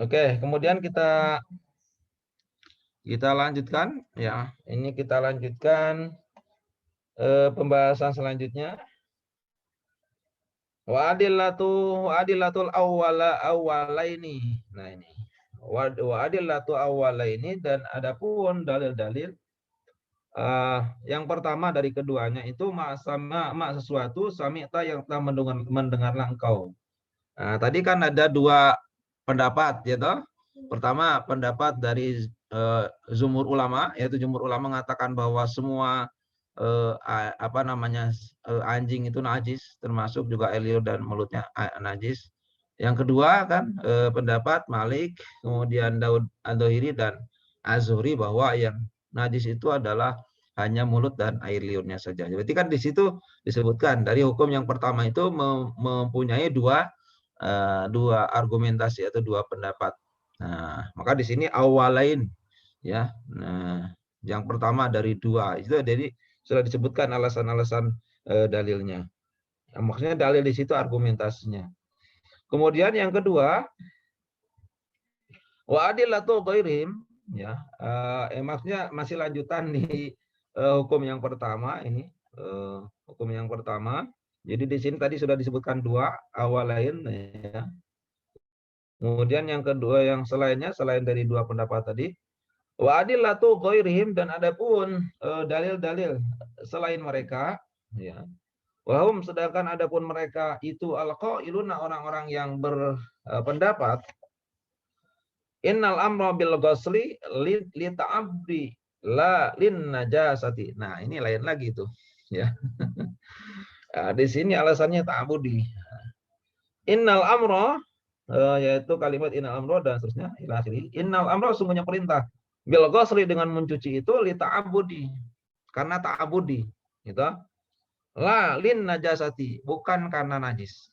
Oke, kemudian kita lanjutkan ya. Ini kita lanjutkan pembahasan selanjutnya. Wa adillatul awwalaini. Nah ini. Wa adillatu awwalaini, dan adapun dalil-dalil yang pertama dari keduanya itu ma sesuatu sami'ta yang telah mendengarlah engkau. Nah, tadi kan ada dua pendapat ya toh. Pertama pendapat dari jumhur ulama, yaitu jumhur ulama mengatakan bahwa semua anjing itu najis, termasuk juga air liur dan mulutnya najis. Yang kedua kan pendapat Malik, kemudian Daud Ad-Dhahiri dan Az-Zuhri bahwa yang najis itu adalah hanya mulut dan air liurnya saja. Berarti kan di situ disebutkan dari hukum yang pertama itu mempunyai dua argumentasi atau dua pendapat. Nah, maka di sini awalain ya. Nah, yang pertama dari dua itu jadi sudah disebutkan alasan-alasan dalilnya. Nah, maksudnya dalil di situ argumentasinya. Kemudian yang kedua, wa adillatu ghairihim ya. Maksudnya masih lanjutan di hukum yang pertama ini, hukum yang pertama. Jadi di sini tadi sudah disebutkan dua awal lain ya. Kemudian yang kedua yang selainnya selain dari dua pendapat tadi, wa adillatu ghairihim, dan adapun dalil-dalil selain mereka ya. Wahum, sedangkan adapun mereka itu alqailuna, orang-orang yang berpendapat innal amra bil ghusli li ta'abdi la lin najasati. Nah, ini lain lagi tuh ya. Nah, di sini alasannya ta'abudi. Innal amra yaitu kalimat innal amra dan seterusnya ila akhiri. Innal amra, sungguhnya perintah bil ghusli, dengan mencuci itu li ta'abudi, karena ta'abudi gitu. La lin najasati, bukan karena najis.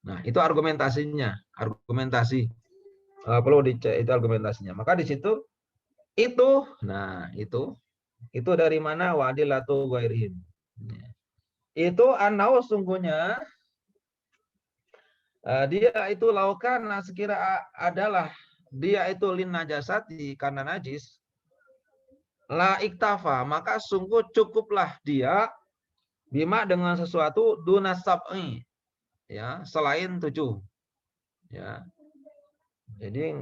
Nah, itu argumentasinya, argumentasi perlu dicek itu argumentasinya. Maka di situ itu, nah itu dari mana wadilatu ghairihim. Itu anau, sungguhnya dia itu laukan sekira adalah dia itu lin najasati, karena najis, la iktafa, maka sungguh cukuplah dia bima, dengan sesuatu duna sab'i ya, selain 7 ya. Jadi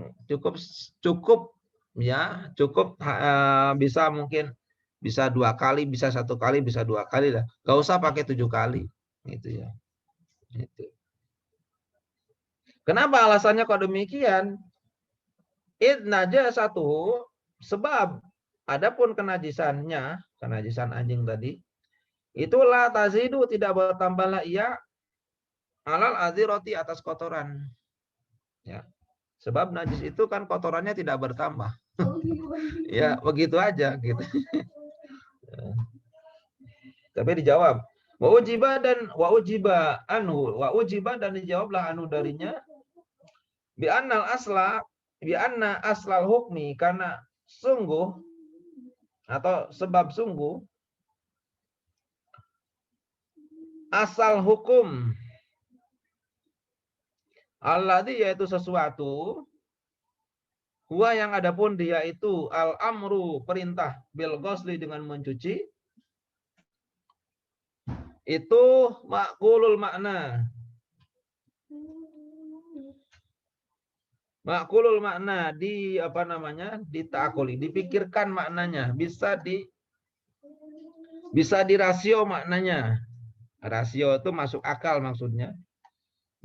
cukup ya, cukup bisa mungkin bisa 2 kali, bisa 1 kali, bisa 2 kali lah. Gak usah pakai 7 kali gitu ya. Gitu. Kenapa alasannya kok demikian? Najasatu, sebab adapun kenajisannya, kenajisan anjing tadi, itulah tazidu, tidak bertambahlah ia alal aziroti, atas kotoran. Ya. Sebab najis itu kan kotorannya tidak bertambah. Ya, begitu aja gitu. Tapi dijawab wa ujiba dan dijawablah anu darinya bi anna aslal hukmi, karena sungguh atau sebab sungguh asal hukum alladzi, yaitu sesuatu, huwa yang adapun dia itu al amru, perintah, bil ghusli, dengan mencuci, itu makulul makna. Makulul makna, ditakuli, dipikirkan maknanya, bisa dirasio maknanya. Rasio itu masuk akal maksudnya.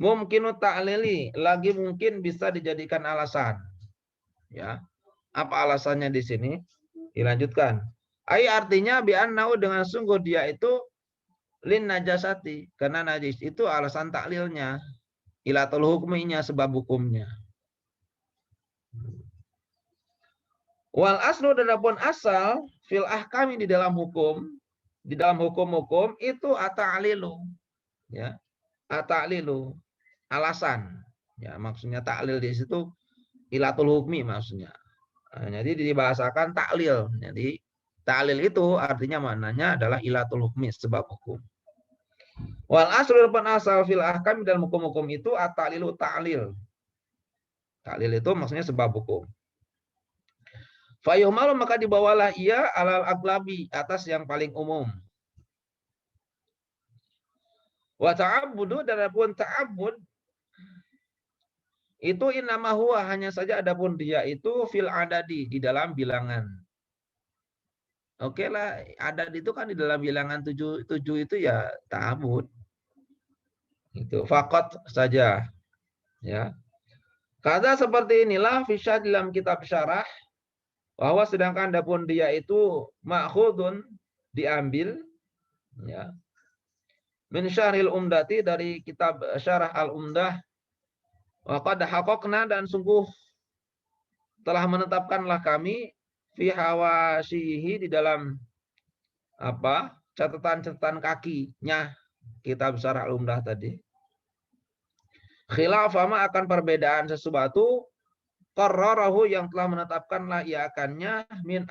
Mungkinu ta'lili, lagi mungkin bisa dijadikan alasan. Ya. Apa alasannya di sini? Dilanjutkan. Artinya bi'annau, dengan sungguh dia itu lin najasati, karena najis itu alasan taklilnya, ilatul hukminya, sebab hukumnya. Wal aslu, dan adapun asal fil ahkami, di dalam hukum itu at-ta'lilu ya, at-ta'lilu, alasan ya, maksudnya taklil di situ ilatul hukmi maksudnya. Jadi dibahasakan taklil. Jadi taklil itu artinya maknanya adalah ilatul hukmi, sebab hukum. Wal aslul asal fil ahkam dalam hukum-hukum itu at-ta'lilu ta'lil. Ta'lil itu maksudnya sebab hukum. Fayuhmalu maka dibawalah ia alal aglabi atas yang paling umum. Wa ta'abbudu dan adapun ta'abbud itu innama huwa hanya saja adapun dia itu fil adadi di dalam bilangan. Oke lah, adat itu kan di dalam bilangan 7 itu ya ta'abbud. Itu fakot saja ya. Kata seperti inilah fisya dalam kitab syarah bahwa sedangkan adapun dia itu ma'khudun diambil ya. Min syarhil umdati dari kitab syarah al-umdah. Wa qad haqqaqna dan sungguh telah menetapkanlah kami fi hawasyihi di dalam apa? Catatan-catatan kakinya kitab syarah al-umdah tadi. Khilafama akan perbedaan sesuatu qarrarahu yang telah menetapkanlah ia akannya min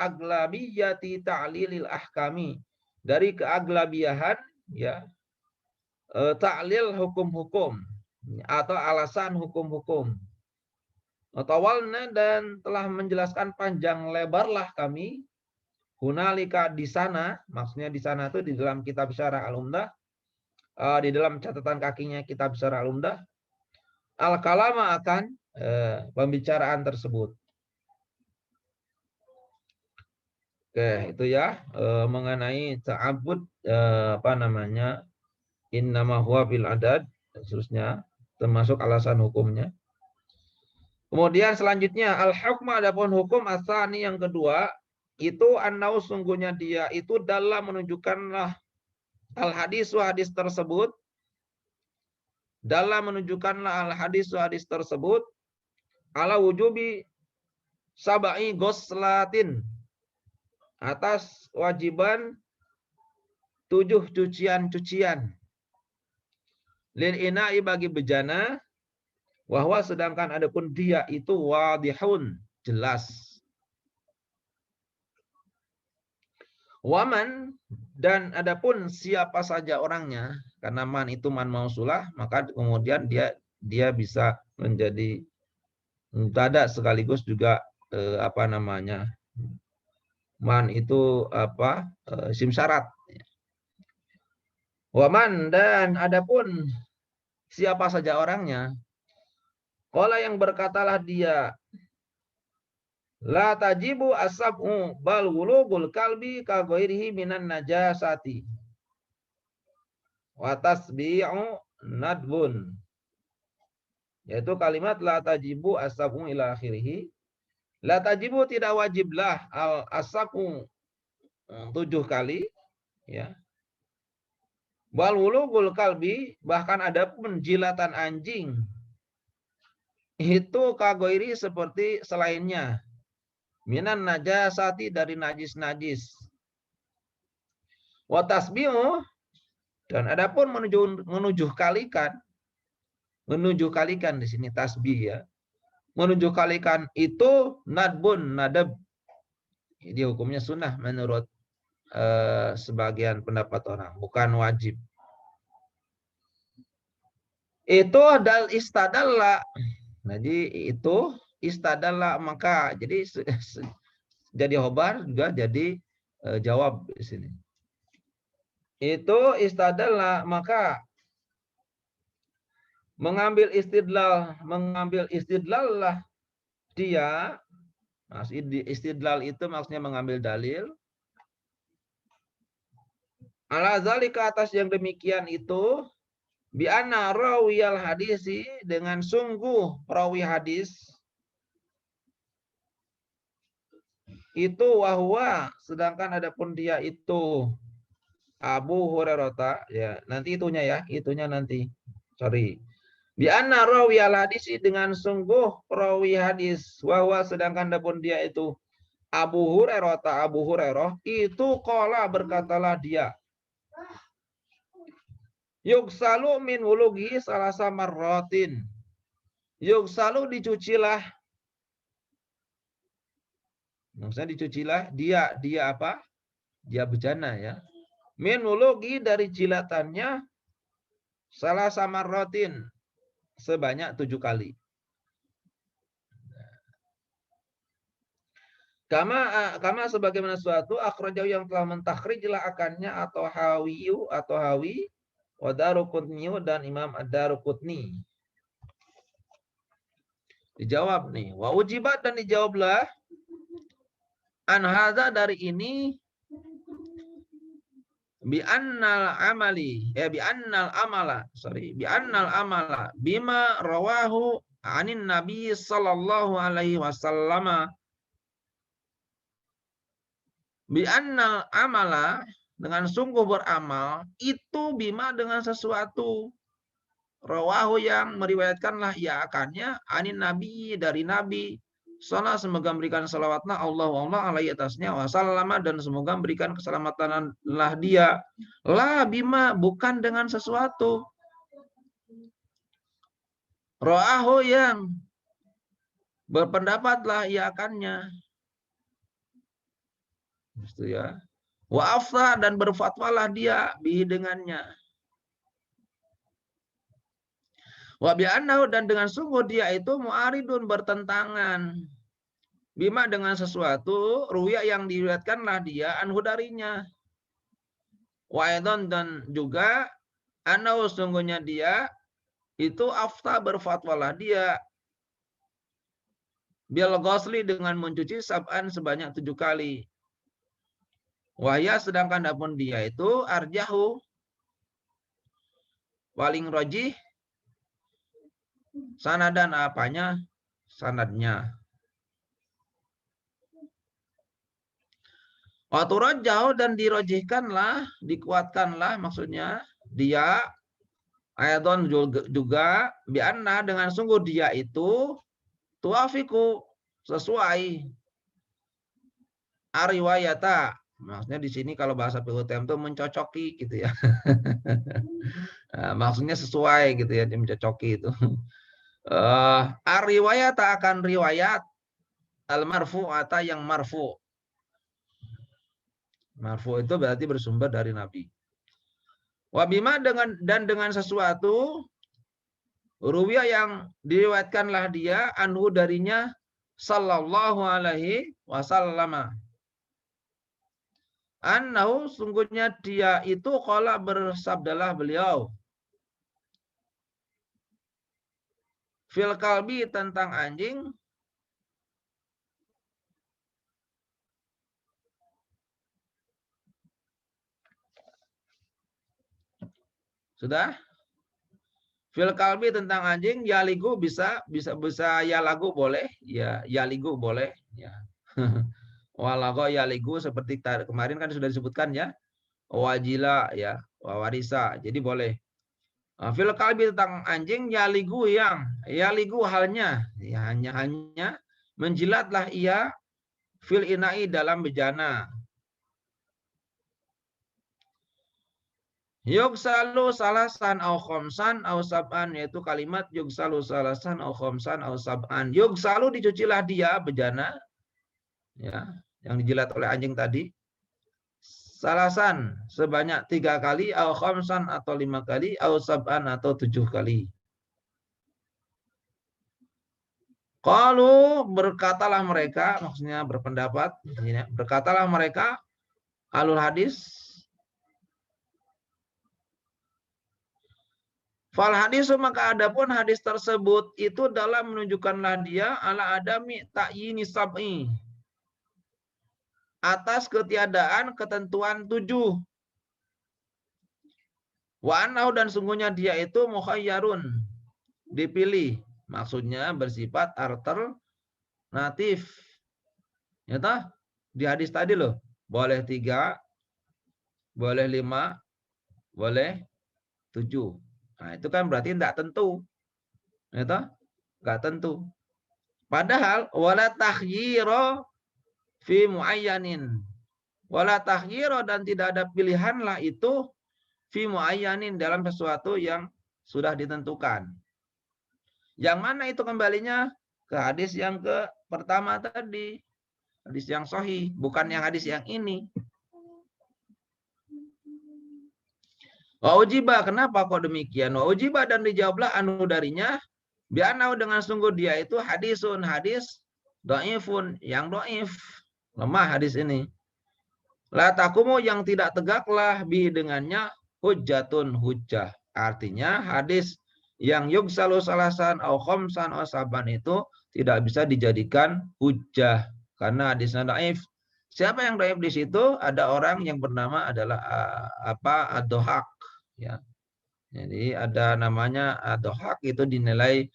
aglabiyati ta'lilil ahkami dari keaglabiyahan ya ta'lil hukum-hukum atau alasan hukum-hukum. Tawalna dan telah menjelaskan panjang lebarlah kami hunalika di sana, maksudnya di sana itu di dalam kitab syarah al-umdah, di dalam catatan kakinya kitab syarah al-umdah, al-kalama akan pembicaraan tersebut. Oke, itu ya mengenai ta'abbud apa namanya? Innama huwa bil adad dan seterusnya termasuk alasan hukumnya. Kemudian selanjutnya al-hukma adapun hukum asani yang kedua itu annau sungguhnya dia itu dalam menunjukkanlah al-hadis hadis tersebut dalam menunjukkanlah al-hadis hadis tersebut ala wujubi sabai goslatin atas wajiban 7 cucian lil ina'i bagi bejana wahwa sedangkan adapun dia itu wadihun jelas. Waman dan adapun siapa saja orangnya karena man itu man mausulah maka kemudian dia bisa menjadi mubtada sekaligus juga apa namanya man itu apa isim syarat. Waman dan adapun siapa saja orangnya qala yang berkatalah dia la tajibu asab'u bal wulugul kalbi ka ghairihi minan najasati wa tasbi'u nadbun, yaitu kalimat la tajibu asab'u ila akhirih. La tajibu tidak wajiblah al asab'u 7 kali ya. Bal wulugul kalbi bahkan ada pun jilatan anjing itu kagoiri seperti selainnya minan najasati dari najis-najis. Wa tasbihu dan adapun menuju kalikan di sini tasbih ya. Menuju kalikan itu nadbun nadab. Jadi hukumnya sunnah menurut sebagian pendapat orang, bukan wajib. Itu dal istadalla. Jadi itu istadalla maka jadi khobar juga jadi jawab di sini. Itu istadalla maka mengambil istidlal lah dia. Istidlal itu maksudnya mengambil dalil. Ala zalika atas yang demikian itu bi anna rawiyal hadisi dengan sungguh rawi hadis itu wahwa sedangkan adapun dia itu Abu Hurairah ya nanti itunya nanti sorry bi anna rawiyal hadisi dengan sungguh rawi hadis wahwa sedangkan adapun dia itu Abu Hurairah itu qala berkatalah dia yugsalu min wulugi salasa marratin. Yugsalu dicucilah. Maksudnya dicucilah dia apa? Dia bejana ya. Minulugi dari jilatannya salah samarrotin sebanyak 7 kali. Kama sebagaimana suatu akhrajahu yang telah mentakrijlah akannya atau hawi wa Daruqutni dan Imam Ad-Daruqutni. Dijawab nih, wa ujibat dan dijawablah an hadza dari ini bi annal amala bima rawahu anin nabi sallallahu alaihi wasallam bi annal amala dengan sungguh beramal itu bima dengan sesuatu rawahu yang meriwayatkanlah ia akannya anin nabi dari nabi sana semoga memberikan salawatna Allah alaihi atasnya wasallama dan semoga memberikan keselamatanlah dia la bima bukan dengan sesuatu rawahu yang berpendapatlah ia akannya itu ya wa afta dan berfatwalah dia bi dengannya wa bi'annahu dan dengan sungguh dia itu mu'aridun bertentangan bima dengan sesuatu ruya yang diriwayatkanlah dia anhu darinya wa aidan dan juga annahu sungguhnya dia itu afta berfatwalah dia bil ghusli dengan mencuci sab'an sebanyak 7 kali wahya sedangkan adapun dia itu arjahu paling rajih sanadan apanya sanadnya Waturaj jauh dan dirojihkanlah, dikuatkanlah maksudnya dia ayadon juga bianna dengan sungguh dia itu tuafiku sesuai ariwayata. Maksudnya di sini kalau bahasa PUTM itu mencocoki gitu ya. Nah, maksudnya sesuai gitu ya, dia mencocoki itu. Ariwayata akan riwayat al-marfu'ata yang marfu'. Marfu itu berarti bersumber dari Nabi. Wabima dengan sesuatu ruwiyah yang diriwayatkanlah dia anhu darinya sallallahu alaihi wasallam. Annahu sungguhnya dia itu qala bersabdalah beliau fil kalbi tentang anjing sudah fil kalbi tentang anjing yaligu bisa yalagu boleh ya yaligu boleh ya walago yaligu seperti kemarin kan sudah disebutkan ya wajila ya wawarisa jadi boleh fil kalbi tentang anjing yaligu halnya ya, hanya menjilatlah ia fil inai dalam bejana yugsalu salasan au khomsan au sab'an yaitu kalimat yugsalu salasan au khomsan au sab'an yugsalu dicucilah dia bejana ya yang dijilat oleh anjing tadi salasan sebanyak 3 kali au khomsan atau 5 kali au sab'an atau 7 kali. Qalu berkatalah mereka maksudnya berpendapat berkatalah mereka alul hadis fal hadis maka adapun hadis tersebut itu dalam menunjukkanlah dia ala adami ta'yini sab'i atas ketiadaan ketentuan 7 wa annahu dan sungguhnya dia itu mukhayyarun dipilih maksudnya bersifat alternatif ya toh di hadis tadi loh boleh 3 boleh 5 boleh 7. Nah, itu kan berarti tidak tentu. Itu enggak tentu. Padahal wala takhyira fi muayyanin. Wala takhyira dan tidak ada pilihanlah itu fi muayyanin dalam sesuatu yang sudah ditentukan. Yang mana itu kembalinya ke hadis yang ke pertama tadi. Hadis yang sahih, bukan yang hadis yang ini. Wa ujiba, kenapa kok demikian? Wa ujiba, dan dijawablah anu darinya, bi'anau, dengan sungguh dia itu hadisun, hadis dhaifun, yang dhaif, lemah hadis ini. La takumu, yang tidak tegaklah bi dengannya hujjatun, hujjah. Artinya hadis yang yugsalu salasan au khamsan au saban itu tidak bisa dijadikan hujjah karena hadisnya dhaif. Siapa yang dhaif di situ? Ada orang yang bernama adalah ad-Dhahhak, ya. Jadi ada namanya ad-Dhahhak, itu dinilai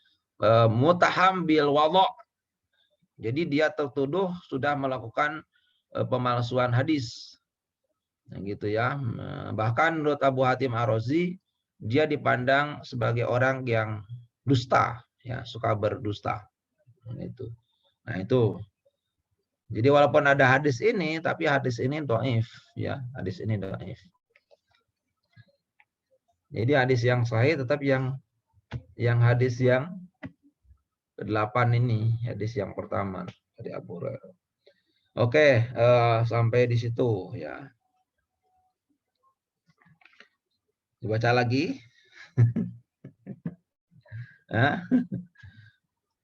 mutaham bil wadha'. Jadi dia tertuduh sudah melakukan pemalsuan hadis. Nah, gitu ya. Bahkan menurut Abu Hatim Ar-Razi, dia dipandang sebagai orang yang dusta, ya, suka berdusta. Nah, itu. Jadi walaupun ada hadis ini, tapi hadis ini dhaif, ya. Hadis ini dhaif. Jadi hadis yang sahih tetap yang hadis yang ke-8 ini, hadis yang pertama dari Abu Hurairah. Oke, sampai di situ, ya. Dibaca lagi.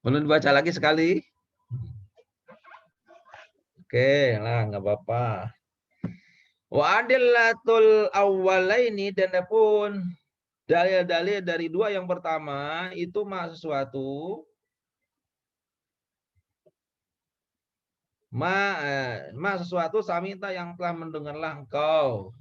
Belum dibaca lagi sekali? Oke lah, nggak apa-apa. Wa adillatul awwalaini, dan pun dalil-dalil dari dua yang pertama itu ma sesuatu sesuatu samita yang telah mendengarlah engkau.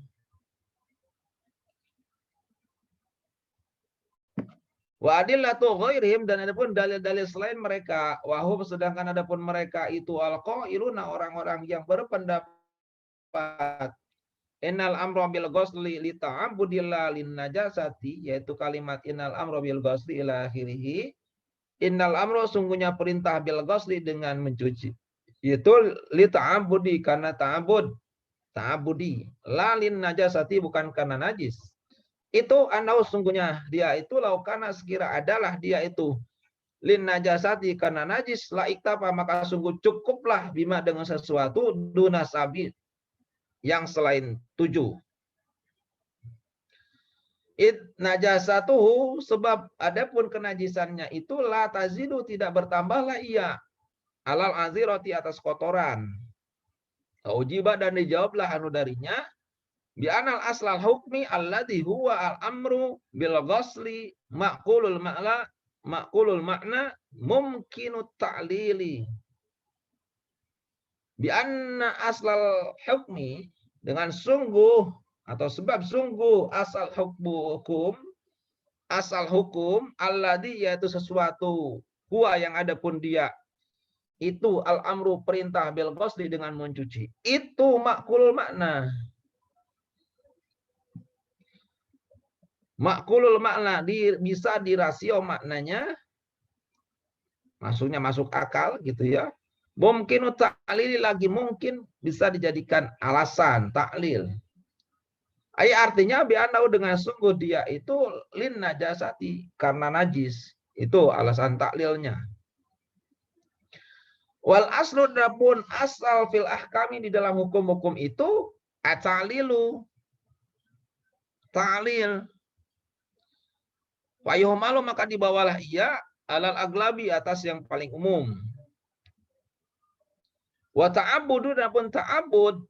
Wa adillatu ghairihim, dan adapun dalil-dalil selain mereka, wahum, sedangkan adapun mereka itu alqailuna, orang-orang yang berpendapat innal amra bil ghusli li ta'abbudillah lin najasati, yaitu kalimat innal amra bil ghusli ila akhirih. Innal amra, sungguhnya perintah bil ghusli, dengan mencuci, itu li ta'abbudi, karena ta'abbudi, la lin najasati, bukan karena najis. Itu anau, sungguhnya dia itu, laukana, sekira adalah dia itu lin najasati, karena najis, la iktapa, maka sungguh cukuplah, bima, dengan sesuatu, duna sabi, yang selain 7. Najasatuhu, sebab adapun kenajisannya itu, la tazidu, tidak bertambahlah ia, alal azirati, atas kotoran. Ujiba, dan dijawablah anu darinya, bi anal aslal hukmi alladhi huwa al-amru bil ghusli maqulul makna mumkinu ta'lili. Bi anna aslal hukmi, dengan sungguh atau sebab sungguh, asal hukum alladhi, yaitu sesuatu, huwa, yang adapun dia itu, al-amru, perintah, bil ghusli, dengan mencuci, itu maqulul makna. Makulul makna, bisa dirasio maknanya, maksudnya masuk akal, gitu ya. Mungkin ta'lil, lagi mungkin bisa dijadikan alasan taklil. Artinya bi'anau, dengan sungguh dia itu lin najasati, karena najis. Itu alasan taklilnya. Wal aslu, dapun asal fil ahkami, di dalam hukum-hukum itu, atalilu, taklil. Wa yuhmalu, maka dibawalah ia, alal aglabi, atas yang paling umum. Wa ta'abudu, adapun ta'abud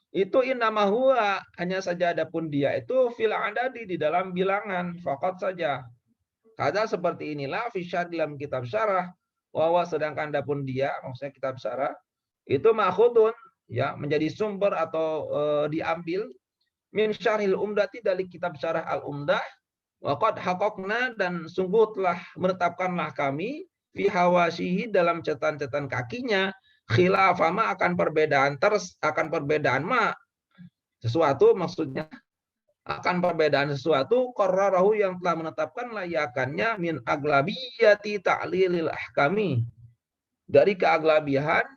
itu innama huwa, hanya saja adapun dia itu, fil adadi, di dalam bilangan, faqat saja. Kada, seperti inilah, fi syarh, dalam kitab syarah, wa sedangkan adapun dia, maksudnya kitab syarah, itu ma'khudun, ya, menjadi sumber atau diambil min syarhil umdati, dari kitab syarah al-umdah. Waqad haqaqna, dan sungguh telah menetapkanlah kami, fi hawasihi, dalam catatan-catatan kakinya, khilafama, akan perbedaan ma, sesuatu, maksudnya akan perbedaan sesuatu, qarrarahu, yang telah menetapkan layakannya, min aglabiyati ta'lilil ahkami, dari keaglabihan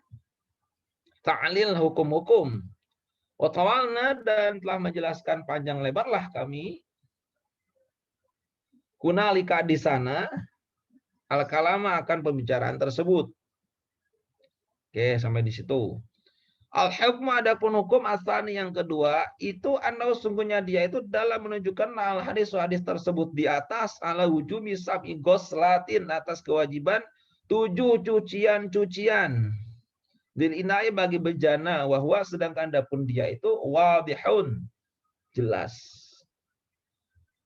ta'lil hukum-hukum. Wa tawalna, dan telah menjelaskan panjang lebarlah kami, kunalika, di sana, al-kalama, akan pembicaraan tersebut. Oke, sampai di situ. Al-hukmu adapun hukum asani yang kedua itu anau sungguhnya dia itu dalam menunjukkan al hadis tersebut di atas ala wujumi sab'i ghuslatin atas kewajiban 7 cucian. Dil inai bagi bejana wahwa sedangkan adapun dia itu wadihun jelas.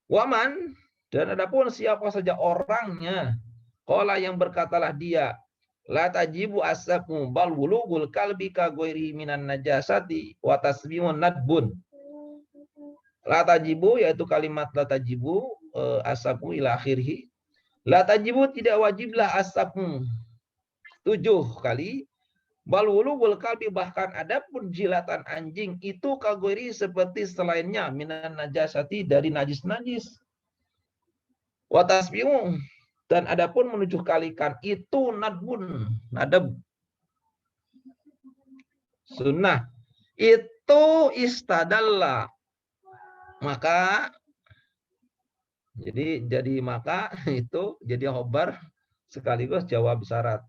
Waman dan adapun siapa saja orangnya qala yang berkatalah dia la tajibu asaqu bal wulugul kalbi ka ghairi minan najasati wa tasbimun nadbun. La tajibu yaitu kalimat la tajibu asaqu ila akhirih. La tajibu tidak wajiblah asaqu 7 kali. Bal wulugul kalbi bahkan adapun jilatan anjing itu ka ghairi seperti selainnya minan najasati dari najis-najis. Wa tasbimu dan adapun menujuh kalikan itu nadbun, nadab. Sunnah. Itu istadalla. Maka jadi maka itu jadi khobar sekaligus jawab syarat.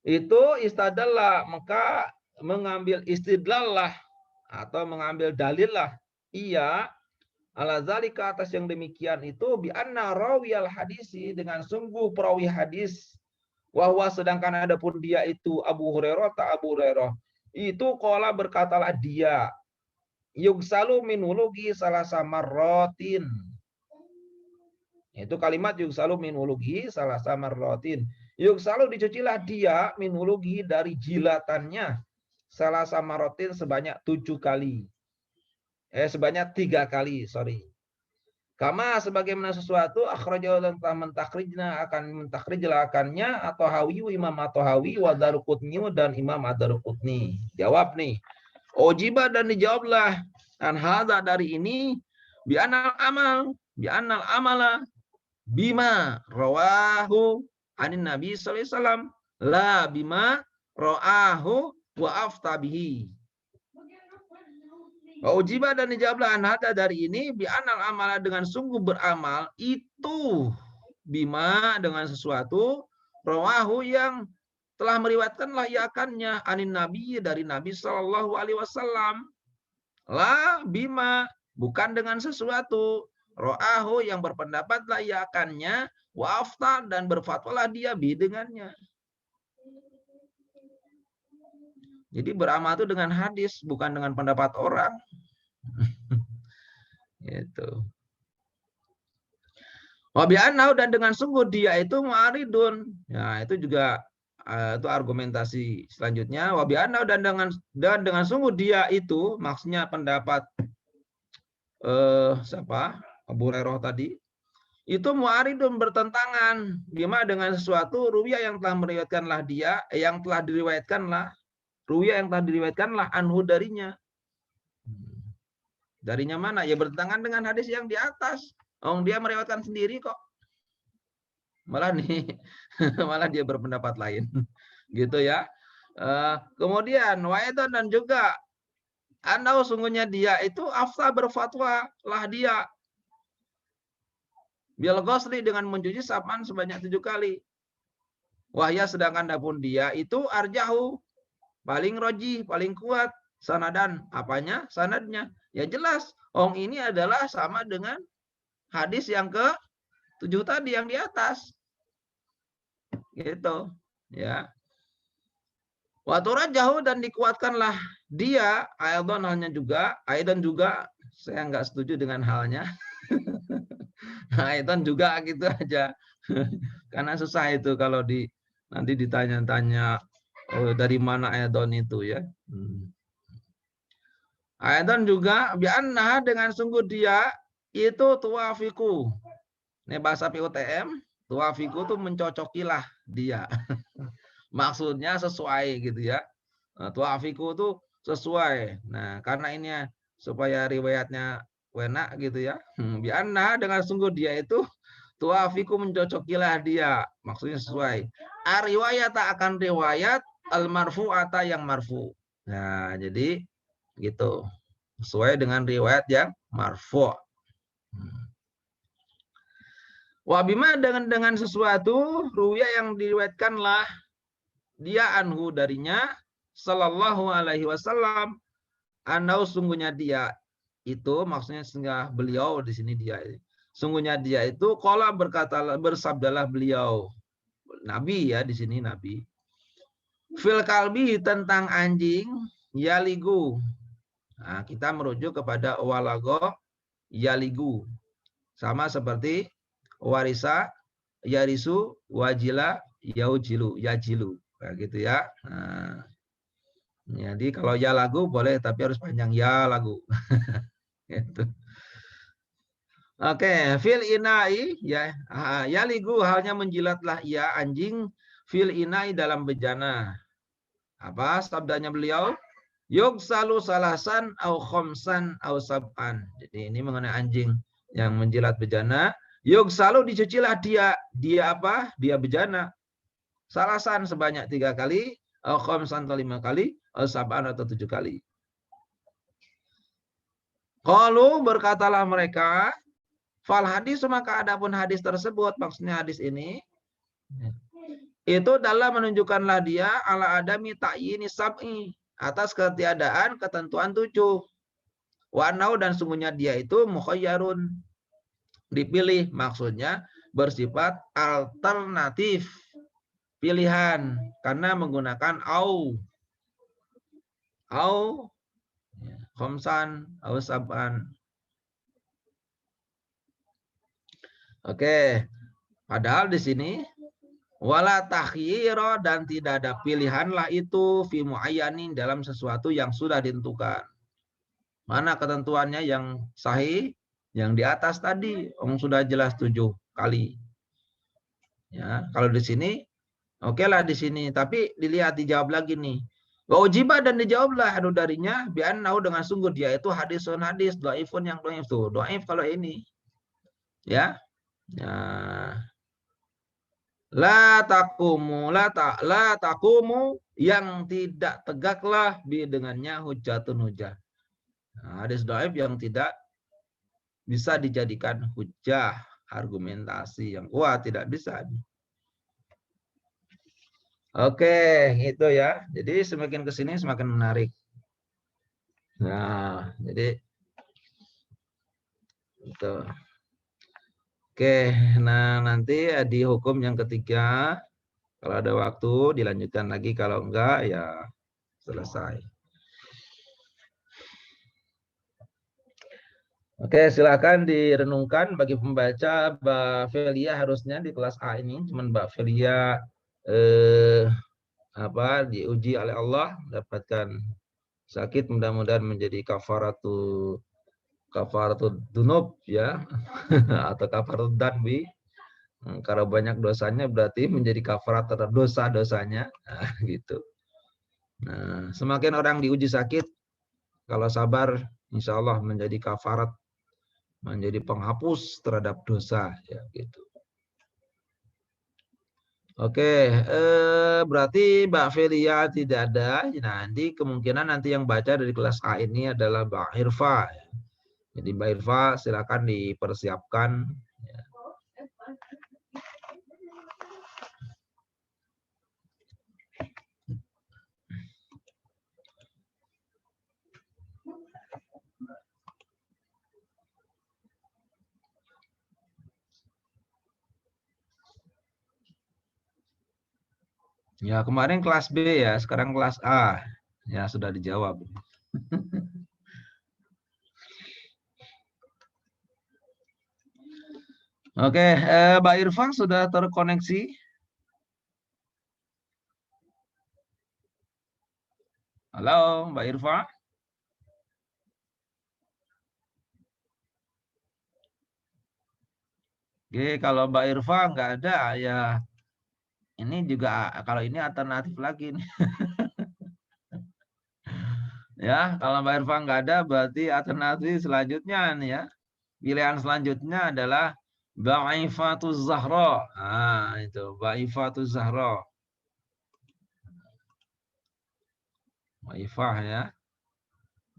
Itu istadalla, maka mengambil istidlal lah atau mengambil dalil lah. Iya ala zalika atas yang demikian itu bi anna rawiyal hadisi dengan sungguh perawi hadis wahwa sedangkan adapun dia itu Abu Hurairah itu qala berkatalah dia yugsalu min wulugi salasa marratin. Itu kalimat yugsalu min wulugi salasa marratin. Yugsalu dicucilah dia min wulugi dari jilatannya salasa marratin sebanyak 7 kali. Sebanyak 3 kali, sorry. Kama sebagaimana sesuatu akhrajahu dan telah mentakrijlakannya atau hawi Imam At-Tahawi wa Daruqutni dan Imam Ad-Daruqutni. Jawab nih. Ujiba dan dijawablah an hadza dari ini bi anal amala bima rawahu anin Nabi sallallahu alaihi wasallam la bima ra'ahu wa aftabihi. Ujiba dan dijawablah anhata dari ini bi anal amala dengan sungguh beramal itu bima dengan sesuatu rawahu yang telah meriwayatkanlah ia akannya anin Nabi dari Nabi sallallahu alaihi wasallam la bima bukan dengan sesuatu rawahu yang berpendapatlah ia akannya wa afta dan berfatwalah dia bi dengannya. Jadi beramal itu dengan hadis, bukan dengan pendapat orang. Gitu. Wabi'anau dan dengan sungguh dia itu mu'aridun. Ya, itu juga itu argumentasi selanjutnya. Wabi'anau dan dengan sungguh dia itu maksudnya pendapat siapa? Abu Hurairah tadi. Itu mu'aridun bertentangan bima dengan sesuatu ruwiyah yang telah meriwayatkanlah dia, yang telah diriwayatkanlah ruwiyah yang telah diriwayatkanlah anhu darinya. Darinya mana? Ya bertentangan dengan hadis yang di atas. Dia meriwayatkan sendiri kok. Malah nih, malah dia berpendapat lain. Gitu ya. Kemudian wa'edan dan juga anau sungguhnya dia itu afta berfatwa lah dia. Bil ghusli dengan mencuci sapan sebanyak 7 kali. Wahya sedangkan dapun dia itu arjahu paling roji, paling kuat. Sanadan, apanya? Sanadnya. Ya jelas, ini adalah sama dengan hadis yang ke-7 tadi yang di atas. Gitu, ya. Wa turajjahu dan dikuatkanlah dia, aidan juga saya nggak setuju dengan halnya. Aidan juga gitu aja. Karena susah itu kalau nanti ditanya-tanya dari mana aidan itu ya. Aidan juga bi'anna dengan sungguh dia itu tuwafiku. Ini bahasa PUTM, tuwafiku itu mencocokilah dia. Maksudnya sesuai gitu ya. Tuwafiku itu sesuai. Nah, karena ini supaya riwayatnya enak gitu ya. Bi'anna dengan sungguh dia itu tuwafiku mencocokilah dia. Maksudnya sesuai. Riwayat akan riwayat al-marfu'ata yang marfu. Nah, jadi gitu. Sesuai dengan riwayat yang marfu'. Wabima dengan sesuatu ruya yang diriwayatkanlah dia anhu darinya, sallallahu alaihi wasallam, anau sungguhnya dia itu, maksudnya sehingga beliau di sini dia. Sungguhnya dia itu qala berkata, bersabdalah beliau. Nabi ya, di sini Nabi. Fil kalbi tentang anjing, yaligu. Nah, kita merujuk kepada walago yaligu. Sama seperti warisa, yarisu, wajila, yaujilu, yajilu. Nah, gitu ya. Nah, jadi kalau ya lagu boleh, tapi harus panjang ya lagu. Gitu. Oke, fil inai ya, yaligu halnya menjilatlah ia anjing fil inai dalam bejana. Apa sabdanya beliau? Yug salu salasan au khomsan au sab'an. Jadi ini mengenai anjing yang menjilat bejana. Yug salu dicucilah dia. Dia apa? Dia bejana. Salasan sebanyak 3 kali, au khomsan atau 5 kali, au sab'an atau 7 kali. Qalu berkatalah mereka, fal hadis maka adapun hadis tersebut, maksudnya hadis ini, itu dalam menunjukkanlah dia ala adami ta'yini sab'i, atas ketiadaan ketentuan 7. Wanau dan sungguhnya dia itu mukhayyarun, dipilih, maksudnya bersifat alternatif, pilihan, karena menggunakan au, khamsan, au sab'an. Oke, padahal di sini wala takhyira, dan tidak ada pilihanlah itu fi muayyanin, dalam sesuatu yang sudah ditentukan. Mana ketentuannya yang sahih? Yang di atas tadi, sudah jelas 7 kali. Ya, kalau di sini, oke lah di sini. Tapi dilihat, dijawab lagi nih. Wa ujiba, dan dijawablah anu darinya, bi'annahu, dengan sungguh dia itu hadisun hadis, dhaifun yang dhaif tuh. Dhaif kalau ini. Ya. Ya. La takumu, yang tidak tegaklah bi dengannya hujjatun hujjah. Nah, hadis dhaif yang tidak bisa dijadikan hujjah, argumentasi yang kuat, tidak bisa. Oke, itu ya. Jadi semakin ke sini semakin menarik. Nah, jadi itu. Oke, nah nanti di hukum yang ketiga, kalau ada waktu dilanjutkan lagi, kalau enggak ya selesai. Oke, silakan direnungkan bagi pembaca. Mbak Velia harusnya di kelas A ini, cuman Mbak Velia diuji oleh Allah, dapatkan sakit, mudah-mudahan menjadi kafaratul dunub ya, atau kafaratul danbi. Kalau banyak dosanya berarti menjadi kafarat terhadap dosa-dosanya, nah, gitu. Nah, semakin orang diuji sakit, kalau sabar, insya Allah menjadi kafarat, menjadi penghapus terhadap dosa, ya gitu. Oke, berarti Mbak Velia tidak ada. Nanti kemungkinan nanti yang baca dari kelas A ini adalah Mbak Irfa. Jadi Mbak Irfa silakan dipersiapkan. Ya, kemarin kelas B ya, sekarang kelas A. Ya, sudah dijawab. Oke, Mbak Irfan sudah terkoneksi? Halo, Mbak Irfan? Oke, kalau Mbak Irfan nggak ada, ya ini juga, kalau ini alternatif lagi nih. Ya, kalau Mbak Irfan nggak ada, berarti alternatif selanjutnya nih ya. Pilihan selanjutnya adalah Ba'ifatuz Zahra. Nah, itu Ba'ifatuz Zahra. Baifah ya.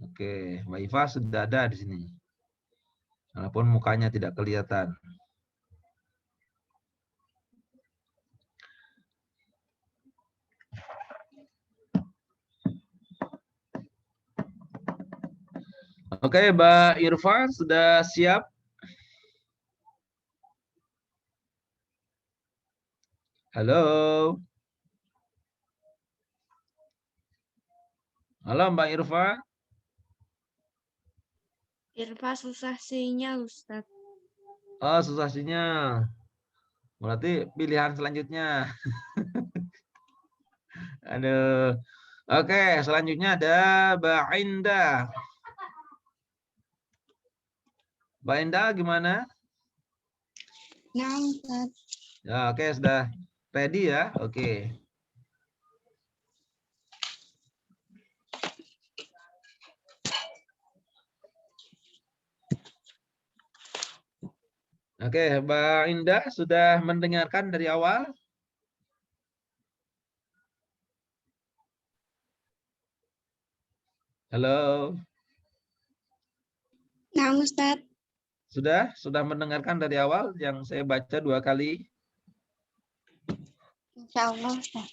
Oke, Baifah sudah ada di sini. Walaupun mukanya tidak kelihatan. Oke, Mbak Irfa sudah siap? Halo. Halo Mbak Irfa. Irfa susah sinyal, Ustaz. Oh, susah sinyal. Berarti pilihan selanjutnya. Aduh. Oke, selanjutnya ada Mbak Indah. Mbak Indah gimana? Nah, Ustaz. Ya, oke, sudah ready ya? Oke. Oke, Mbak Indah sudah mendengarkan dari awal? Halo. Nah, Ustaz. Sudah mendengarkan dari awal yang saya baca 2 kali? Insya Allah, Ustaz.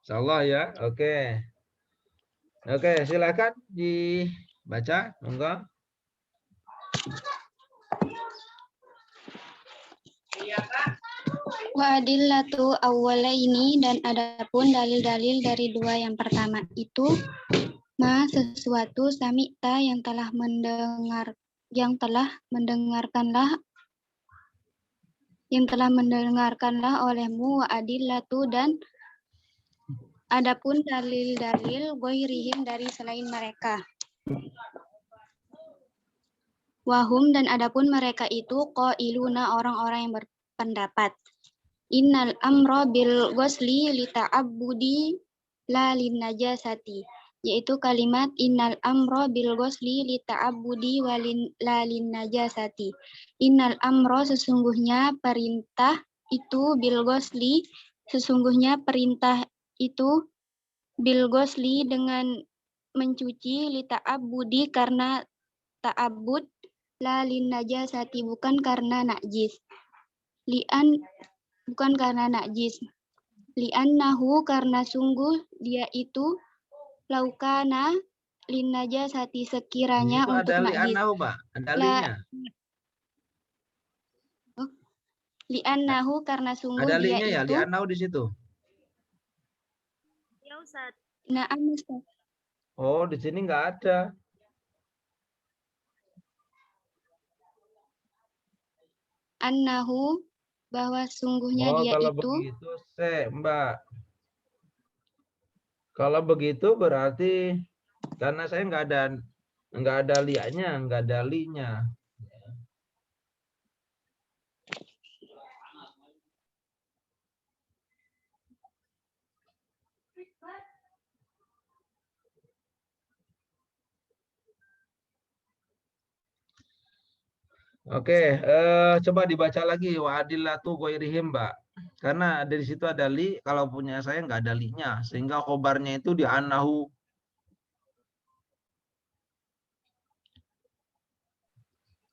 Insya Allah ya. Oke. Oke, silakan dibaca, monggo. Wa adillatu awwala ini dan adapun dalil-dalil dari dua yang pertama itu sesuatu sami'ta yang telah mendengarkanlah olehmu wa adillatu dan adapun dalil-dalil ghairihim dari selain mereka. Wahum dan adapun mereka itu qailuna orang-orang yang berpendapat. Innal amra bil ghusli li ta'abbudi la lin najasati, yaitu kalimat innal amra bil ghusli li ta'abbudi wa la lin najasati. Innal amra sesungguhnya perintah itu bil ghusli, sesungguhnya perintah itu bil ghusli dengan mencuci li ta'abbudi karena ta'abbud la lin najasati bukan karena najis. Bukan karena najis. Li'annahu karena sungguh dia itu laukana lin najasati Di sekiranya situ untuk ada najis. li'anahu, Pak. Ada La linya. li'annahu karena sungguh Ada dia linya ya, itu. li'anahu di situ. Ya, Ustaz. Na'am, Ustaz. Oh, di sini nggak ada. Annahu bahwa sungguhnya Oh, dia kalau itu. begitu, Mbak. Kalau begitu berarti karena saya nggak ada lianya, nggak ada linya. Oke, coba dibaca lagi wa adillatu ghairihim, Mbak. Karena dari situ ada li, kalau punya saya nggak ada linya, sehingga khobarnya itu di anahu.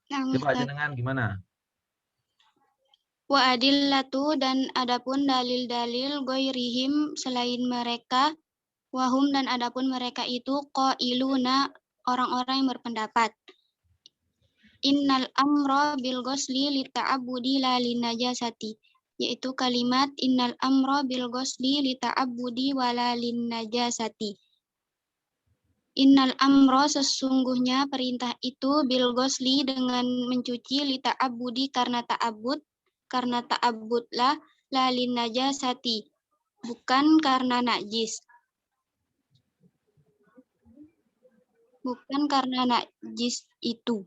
Na'am, Coba Ustaz. jenengan gimana? Wa adillatu dan adapun dalil-dalil ghairihim selain mereka. Wahum dan adapun mereka itu qailuna orang-orang yang berpendapat. Innal amra bil ghusli li ta'abbudi la lin najasati, yaitu kalimat innal amra bil ghusli li ta'abbudi wa la lin najasati. Innal amra sesungguhnya perintah itu bil ghusli dengan mencuci li ta'abbudi karena ta'abbudlah la lin najasati bukan karena najis. Bukan karena najis itu.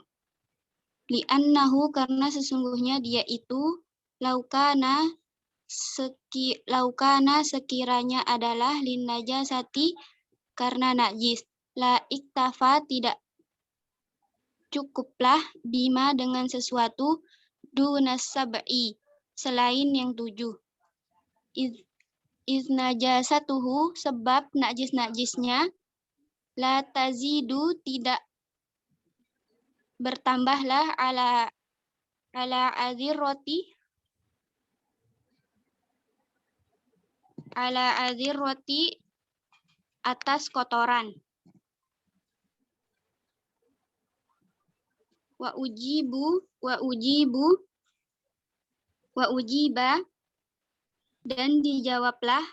Li'annahu karena sesungguhnya dia itu laukana sekiranya adalah lin najasati karena najis. La iktafa tidak cukuplah bima dengan sesuatu dunas sab'i selain yang 7. Iz najasatuhu sebab najis-najisnya la tazidu tidak bertambahlah ala azirroti atas kotoran. wa ujiba dan dijawablah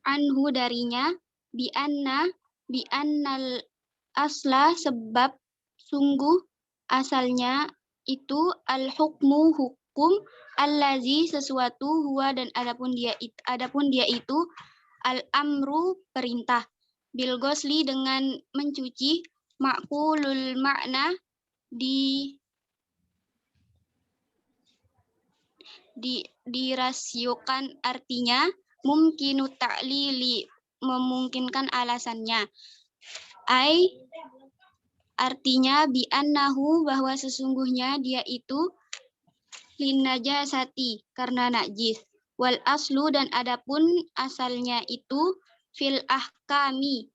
anhu darinya bi annal asla sebab sungguh asalnya itu al hukmu hukum allazi sesuatu huwa dan adapun dia itu al amru perintah bil ghusli dengan mencuci ma'qulul makna dirasiokan artinya mungkinu ta'lili memungkinkan alasannya artinya bi annahu bahwa sesungguhnya dia itu linnajasati karena najis wal aslu dan adapun asalnya itu fil ahkami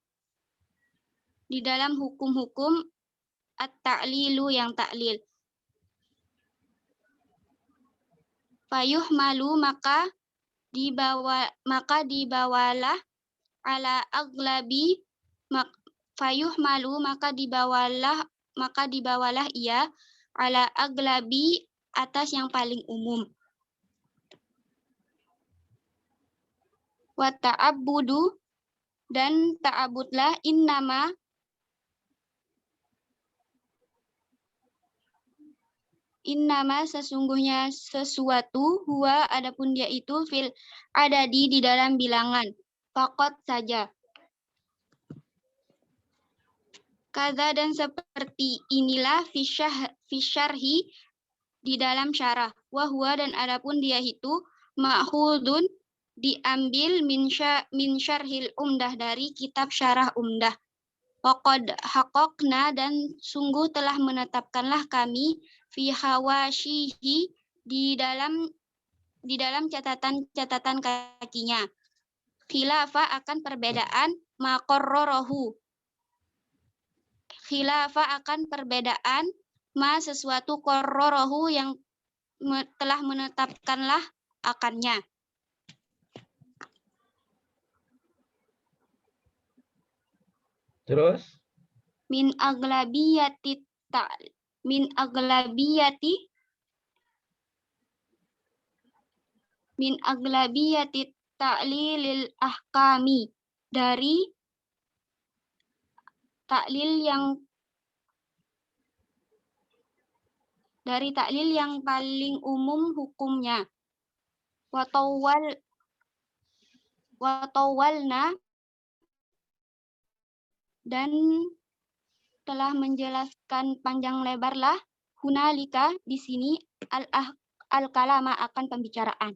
di dalam hukum-hukum at-ta'lilu yang taklil payuh malu maka dibawalah ala aglabi fayuh malu maka dibawalah ia ala aglabi atas yang paling umum wa ta'abbudu dan ta'abudlah innama sesungguhnya sesuatu huwa adapun dia itu fil adadi di dalam bilangan faqat saja kaza dan seperti inilah fisyarhi di dalam syarah wa huwa dan adapun dia itu ma'khudun diambil min syarhil umdah dari kitab syarah umdah waqad haqaqna dan sungguh telah menetapkanlah kami fi hawashihi di dalam catatan kakinya khilafa akan perbedaan ma sesuatu qarrarahu yang telah menetapkanlah akannya Terus min aglabiyati ta'lilil ahkami dari taklil yang paling umum hukumnya watawalna dan telah menjelaskan panjang lebarlah hunalika di sini al-kalama akan pembicaraan.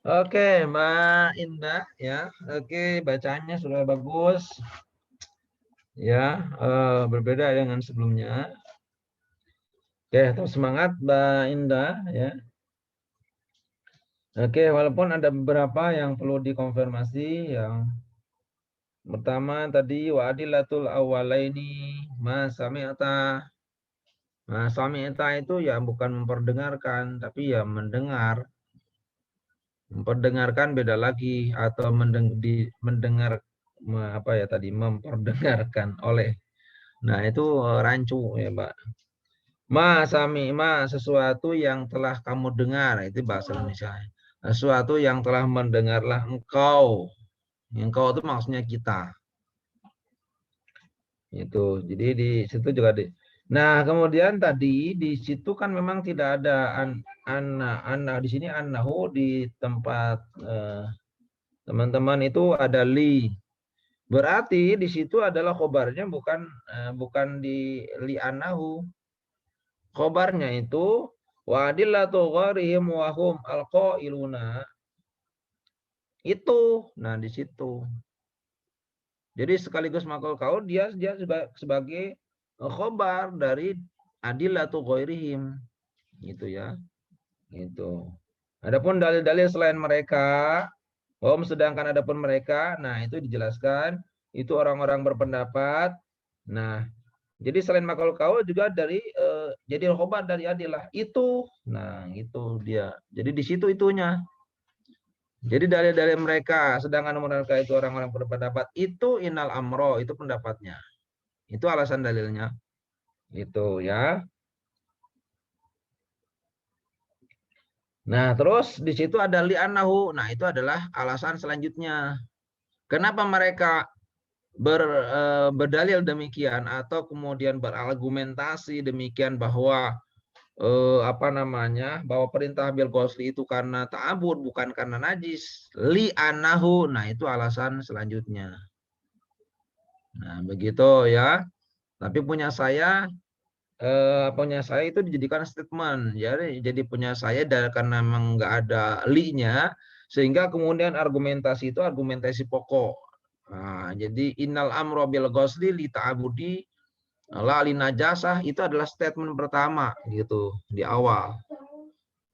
Oke, Mbak Indah ya. Oke, bacaannya sudah bagus. Ya, berbeda dengan sebelumnya. Oke, terus semangat Mbak Indah ya. Oke, walaupun ada beberapa yang perlu dikonfirmasi yang pertama tadi wa adillatul awwalaini ma sami'ta. Nah, sami'ta itu ya bukan memperdengarkan tapi ya mendengar. Memperdengarkan beda lagi atau mendengar apa ya tadi memperdengarkan oleh. Nah, itu rancu ya, Mbak. Ma sesuatu yang telah kamu dengar itu bahasa Indonesia. Sesuatu yang telah mendengarlah engkau. Engkau itu maksudnya kita. Itu. Jadi di situ juga Nah, kemudian tadi di situ kan memang tidak ada anna di sini annahu di tempat teman-teman itu ada li. Berarti di situ adalah khobarnya bukan di li annahu. Khobarnya itu wa adillatu gharihim wa hum alqailuna. Itu. Nah, di situ. Jadi sekaligus makhluk kau dia sebagai khobar dari adillatu ghairihim. Gitu ya. Gitu. Adapun dalil-dalil selain mereka, sedangkan adapun mereka, nah itu dijelaskan itu orang-orang berpendapat. Nah, jadi selain makhluk kau juga dari jadi khobar dari adillah itu. Nah, itu dia. Jadi di situ itunya. Jadi dalil-dalil mereka, sedangkan mereka itu orang-orang berpendapat itu innal amro, itu pendapatnya. Itu alasan dalilnya. Gitu ya. Nah, terus di situ ada li'annahu. Nah, itu adalah alasan selanjutnya. Kenapa mereka berdalil demikian atau kemudian berargumentasi demikian bahwa bahwa perintah bil ghusli itu karena ta'abud bukan karena najis. Li'annahu. Nah, itu alasan selanjutnya. Nah, begitu ya. Tapi punya saya itu dijadikan statement. Jadi punya saya karena memang nggak ada li-nya, sehingga kemudian argumentasi itu argumentasi pokok. Nah, jadi innal amro bil ghusli li ta'abudi la li najasah itu adalah statement pertama gitu di awal.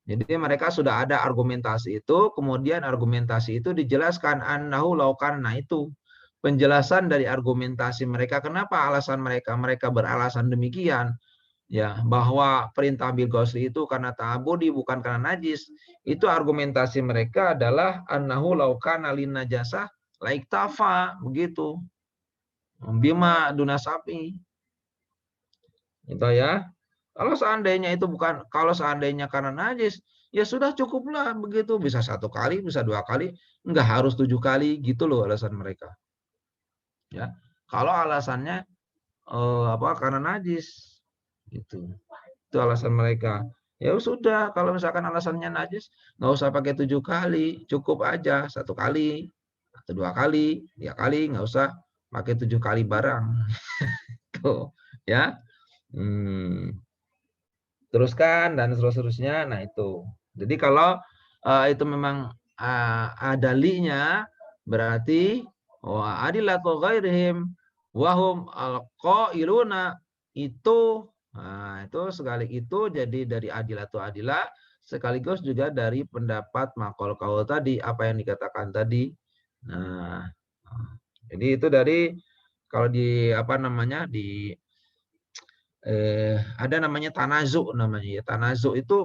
Jadi mereka sudah ada argumentasi itu, kemudian argumentasi itu dijelaskan annahu laukan. Nah, itu penjelasan dari argumentasi mereka. Kenapa alasan mereka beralasan demikian? Ya, bahwa perintah bil ghusli itu karena ta'abudi bukan karena najis. Itu argumentasi mereka adalah annahu laukana lin najasah laik tafa, begitu. Bima dunasapi. Itu ya. Kalau seandainya karena najis, ya sudah cukuplah begitu. Bisa 1 kali, bisa 2 kali, enggak harus 7 kali gitu loh alasan mereka. Ya. Kalau alasannya karena najis gitu. Itu alasan mereka. Ya sudah, kalau misalkan alasannya najis, nggak usah pakai 7 kali, cukup aja 1 kali, atau 2 kali, 3 kali, nggak usah pakai 7 kali barang. Tuh, ya. Teruskan dan seterusnya. Nah, itu. Jadi kalau itu memang ada li-nya, berarti adillatu ghairihim wahum alqailuna itu. Nah, itu sekali itu jadi dari adilatu adilah sekaligus juga dari pendapat maqal qaul tadi, apa yang dikatakan tadi. Nah, jadi itu dari kalau di ada namanya tanazu namanya ya. Tanazu itu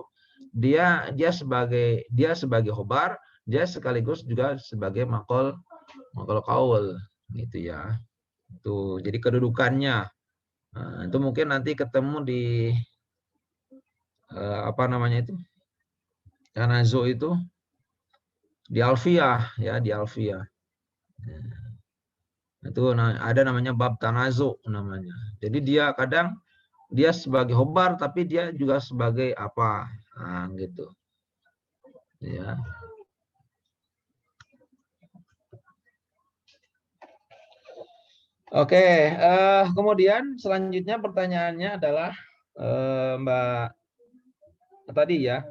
dia sebagai khobar, dia sekaligus juga sebagai maqal qaul gitu ya. Itu jadi kedudukannya. Nah, itu mungkin nanti ketemu di itu tanazu itu di alfiyah ya, di alfiyah. Itu ada namanya bab tanazu namanya. Jadi dia kadang dia sebagai khobar tapi dia juga sebagai apa? Nah, gitu. Ya. Oke, kemudian selanjutnya pertanyaannya adalah Mbak tadi ya,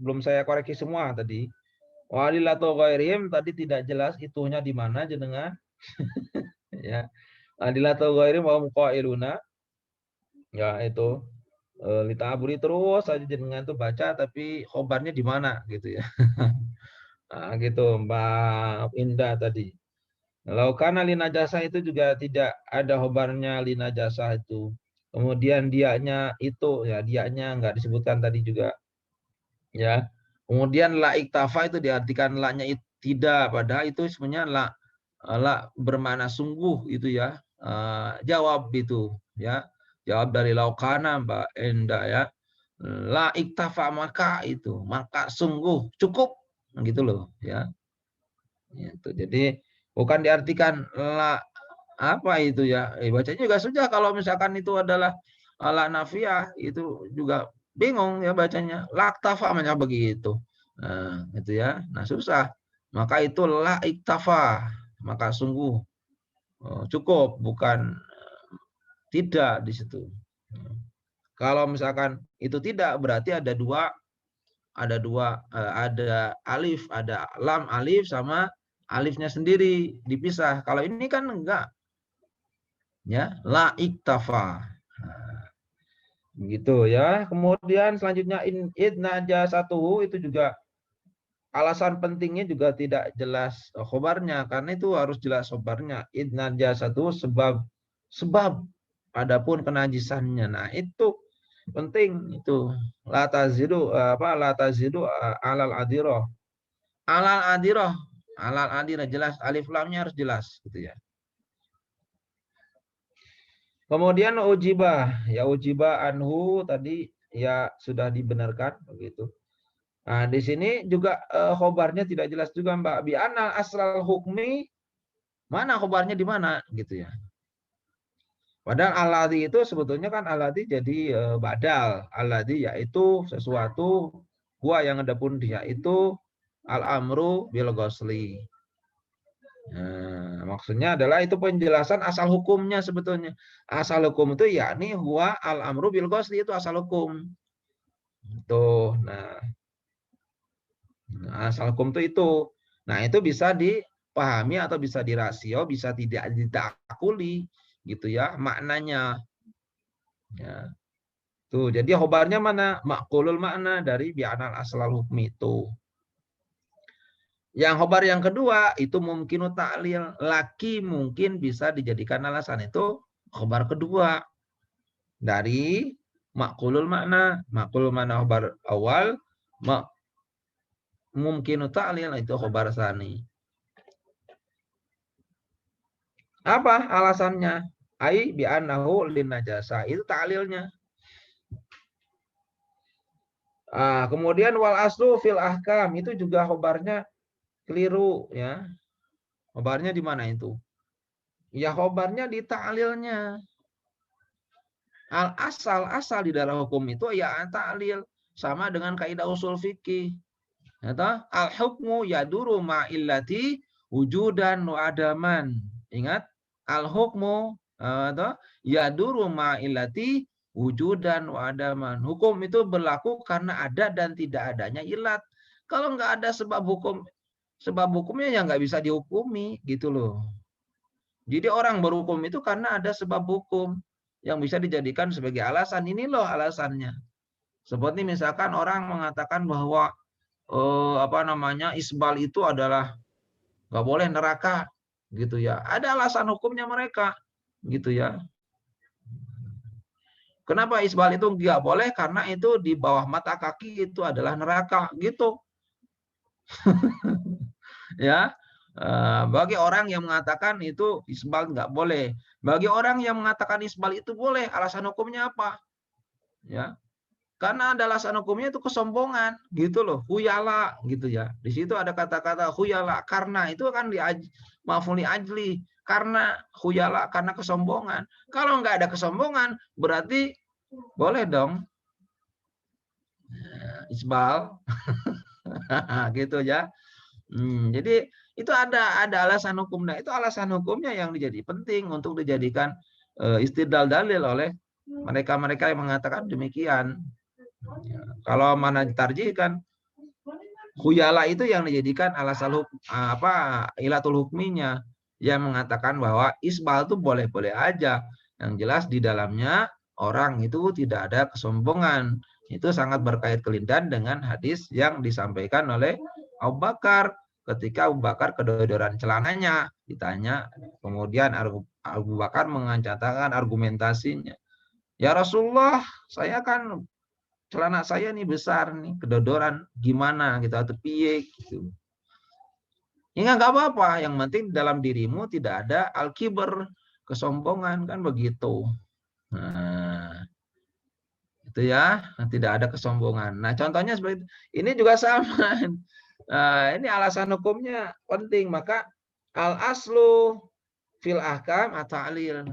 belum saya koreksi semua tadi. Walil atau ghairihim tadi tidak jelas itunya di mana jenengan. Ya. Adil atau ghairihim wa muqailuna. Ya itu litaburi terus saja jenengan tuh baca tapi khobarnya di mana gitu ya. Nah, gitu Mbak Indah tadi. Kalau karena lina jasa itu juga tidak ada khobarnya lina jasa itu. Kemudian dianya itu ya dianya nggak disebutkan tadi juga ya. Kemudian la iktafa itu diartikan la-nya tidak, padahal itu sebenarnya la bermakna sungguh itu ya. Jawab itu ya. Jawab dari laukana Mbak Enda ya. La iktafa maka sungguh cukup gitu loh ya. Itu. Jadi bukan diartikan la apa itu ya. Bacanya juga sudah kalau misalkan itu adalah la nafiyah itu juga bingung ya bacanya. Laktafa macam begitu. Nah, itu ya. Nah, susah. Maka itu la iktafa. Maka sungguh cukup bukan tidak di situ. Kalau misalkan itu tidak berarti ada alif, ada lam alif sama alifnya sendiri dipisah. Kalau ini kan enggak. Ya, la iktafa. Begitu ya. Kemudian selanjutnya najasatuhu itu juga alasan pentingnya juga tidak jelas khobarnya karena itu harus jelas khobarnya. Najasatuhu sebab adapun kenajisannya. Nah, itu penting itu. La tazidu alal adirah. Alal adirah. Alal adirah jelas alif lamnya harus jelas gitu ya. Kemudian ujibah, ya ujibah anhu tadi ya sudah dibenarkan begitu. Nah, di sini juga khobarnya tidak jelas juga Mbak. Bi anal asral hukmi, mana khobarnya di mana gitu ya. Padahal alladzi itu sebetulnya kan alladzi jadi badal. Alladzi yaitu sesuatu gua yang adapun dia itu al-amru bil ghusli. Nah, maksudnya adalah itu penjelasan asal hukumnya sebetulnya. Asal hukum itu yakni huwa al-amru bil ghusli itu asal hukum. Tuh, nah, asal hukum itu. Nah, itu bisa dipahami atau bisa dirasio, bisa tidak ditakuli gitu ya maknanya. Ya. Tuh, jadi khobarnya mana? Makulul makna dari bi'anal aslal hukmi itu. Yang khobar yang kedua itu mungkin ta'lil. Laki mungkin bisa dijadikan alasan itu khobar kedua dari makulul makna. Makulul makna khobar awal, mungkin ta'lil itu khobar sani. Apa alasannya? Ai bi'annahu lin najasa. Itu ta'lilnya. Kemudian wal aslu fil ahkam itu juga khobarnya keliru ya. Khobarnya di mana itu? Ya khobarnya di ta'lilnya. Al asal di dalam hukum itu ya ta'lil sama dengan kaidah usul fikih. Al hukmu yaduru ma illati wujudan wa adaman. Ingat, al hukmu yaduru ma illati wujudan wa adaman. Hukum itu berlaku karena ada dan tidak adanya ilat. Kalau nggak ada sebab hukumnya ya nggak bisa dihukumi gitu loh. Jadi orang berhukum itu karena ada sebab hukum yang bisa dijadikan sebagai alasan. Ini loh alasannya. Seperti misalkan orang mengatakan bahwa isbal itu adalah nggak boleh neraka gitu ya. Ada alasan hukumnya mereka gitu ya. Kenapa isbal itu nggak boleh? Karena itu di bawah mata kaki itu adalah neraka gitu. Ya. Bagi orang yang mengatakan itu isbal nggak boleh. Bagi orang yang mengatakan isbal itu boleh, alasan hukumnya apa? Ya, karena ada alasan hukumnya itu kesombongan, gitu loh, huyala, gitu ya. Di situ ada kata-kata huyala, karena itu kan maf'ul ajli, karena huyala, karena kesombongan. Kalau nggak ada kesombongan, berarti boleh dong isbal, gitu ya. Jadi itu ada alasan hukum. Nah, itu alasan hukumnya yang menjadi penting untuk dijadikan istidlal dalil oleh mereka-mereka yang mengatakan demikian. Kalau mana ditarjihkan, khuyala itu yang dijadikan alasan ilatul hukminya yang mengatakan bahwa isbal itu boleh-boleh aja. Yang jelas di dalamnya orang itu tidak ada kesombongan. Itu sangat berkait kelindan dengan hadis yang disampaikan oleh Abu Bakar ketika Abu Bakar kedodoran celananya ditanya, kemudian Abu Bakar mengatakan argumentasinya, ya Rasulullah, saya kan celana saya nih besar nih, kedodoran gimana gitu atau piye gitu. Ya nggak apa-apa, yang penting dalam dirimu tidak ada al-kibar, kesombongan kan begitu. Nah, itu ya, tidak ada kesombongan. Nah, contohnya seperti itu. Ini juga sama. Nah, ini alasan hukumnya penting, maka al-aslu fil ahkam at-ta'lil.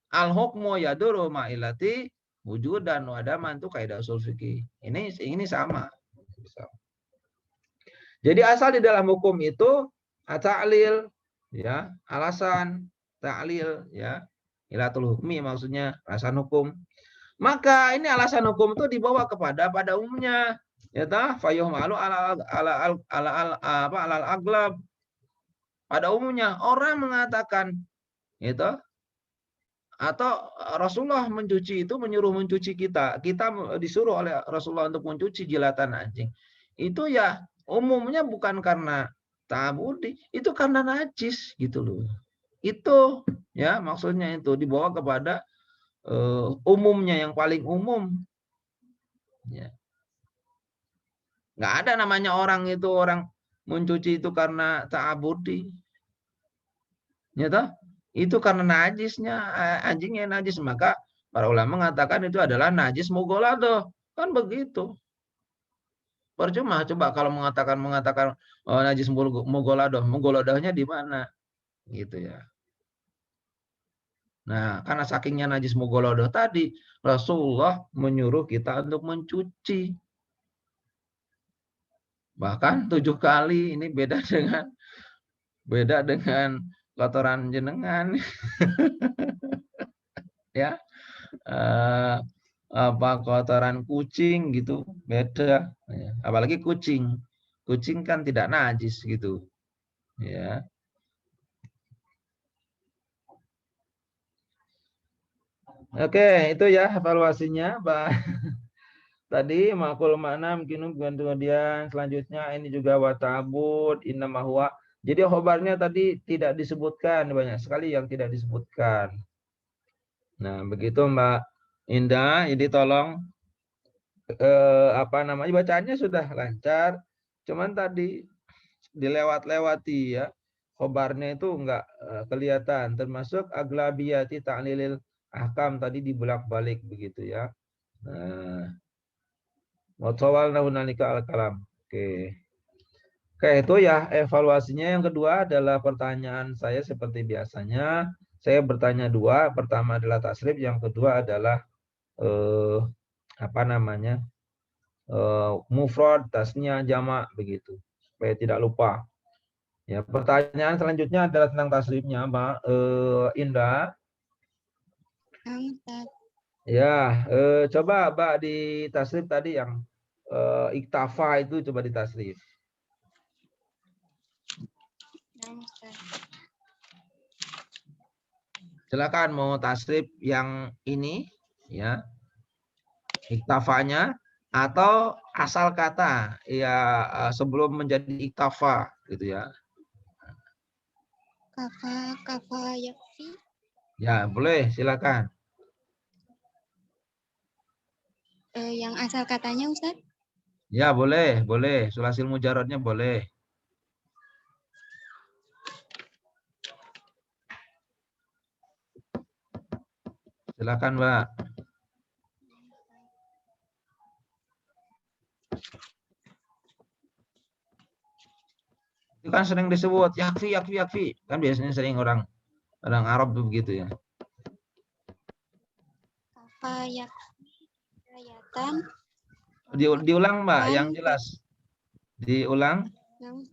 Al-hukmu yaduru ma'ilati wujudan wa adaman itu kaidah usul fikih. Ini sama. Jadi asal di dalam hukum itu ta'lil ya, alasan ta'lil ya. Ilatul hukmi maksudnya alasan hukum. Maka ini alasan hukum itu dibawa pada umumnya. Ya tah fayuhmalu ala aglab. Pada umumnya orang mengatakan itu atau Rasulullah mencuci itu menyuruh mencuci kita disuruh oleh Rasulullah untuk mencuci jilatan anjing, itu ya umumnya bukan karena ta'abudi, itu karena najis gitu loh. Itu ya maksudnya itu dibawa kepada umumnya, yang paling umum ya. Nggak ada namanya orang mencuci itu karena ta'abudi ya toh. Itu karena najisnya, anjingnya najis, maka para ulama mengatakan itu adalah najis mughaladhah. Kan begitu. Percuma coba kalau mengatakan oh, najis mughaladhah, mughaladhahnya di mana? Gitu ya. Nah, karena sakingnya najis mughaladhah tadi, Rasulullah menyuruh kita untuk mencuci. Bahkan 7 kali, ini beda dengan kotoran jenengan ya. Apa kotoran kucing gitu, beda. Ya. Apalagi kucing. Kucing kan tidak najis gitu. Ya. Oke, itu ya evaluasinya, Pak. Tadi makul makna mungkin kemudian selanjutnya ini juga watabud innama huwa. Jadi khobarnya tadi tidak disebutkan, banyak sekali yang tidak disebutkan. Nah, begitu Mbak Indah, jadi tolong apa namanya bacaannya sudah lancar, cuman tadi dilewat-lewati ya. Khobarnya itu enggak kelihatan, termasuk aglabiyati ta'lilil ahkam tadi dibulak-balik begitu ya. Nah, watawalna hunalika al-kalam. Oke. Oke, itu ya evaluasinya. Yang kedua adalah pertanyaan saya seperti biasanya. Saya bertanya dua. Pertama adalah tasrif, yang kedua adalah apa namanya? Mufrad, tasnya, jamak begitu. Supaya tidak lupa. Ya, pertanyaan selanjutnya adalah tentang tasrifnya, Mbak Indah. Ya, coba Mbak di tasrif tadi yang iktafa itu coba di tasrif. Silakan mau tasrif yang ini ya. Iktafanya atau asal kata ya sebelum menjadi iktafa gitu ya. Kafa yakfi. Ya, boleh silakan. Yang asal katanya Ustaz? Ya, boleh. Sulasil mujarodnya boleh. Silakan, Mbak. Itu kan sering disebut yakfi. Kan biasanya sering orang Arab tuh begitu ya. Kafa yakfi ayatan. Diulang, Mbak, yang jelas. Diulang.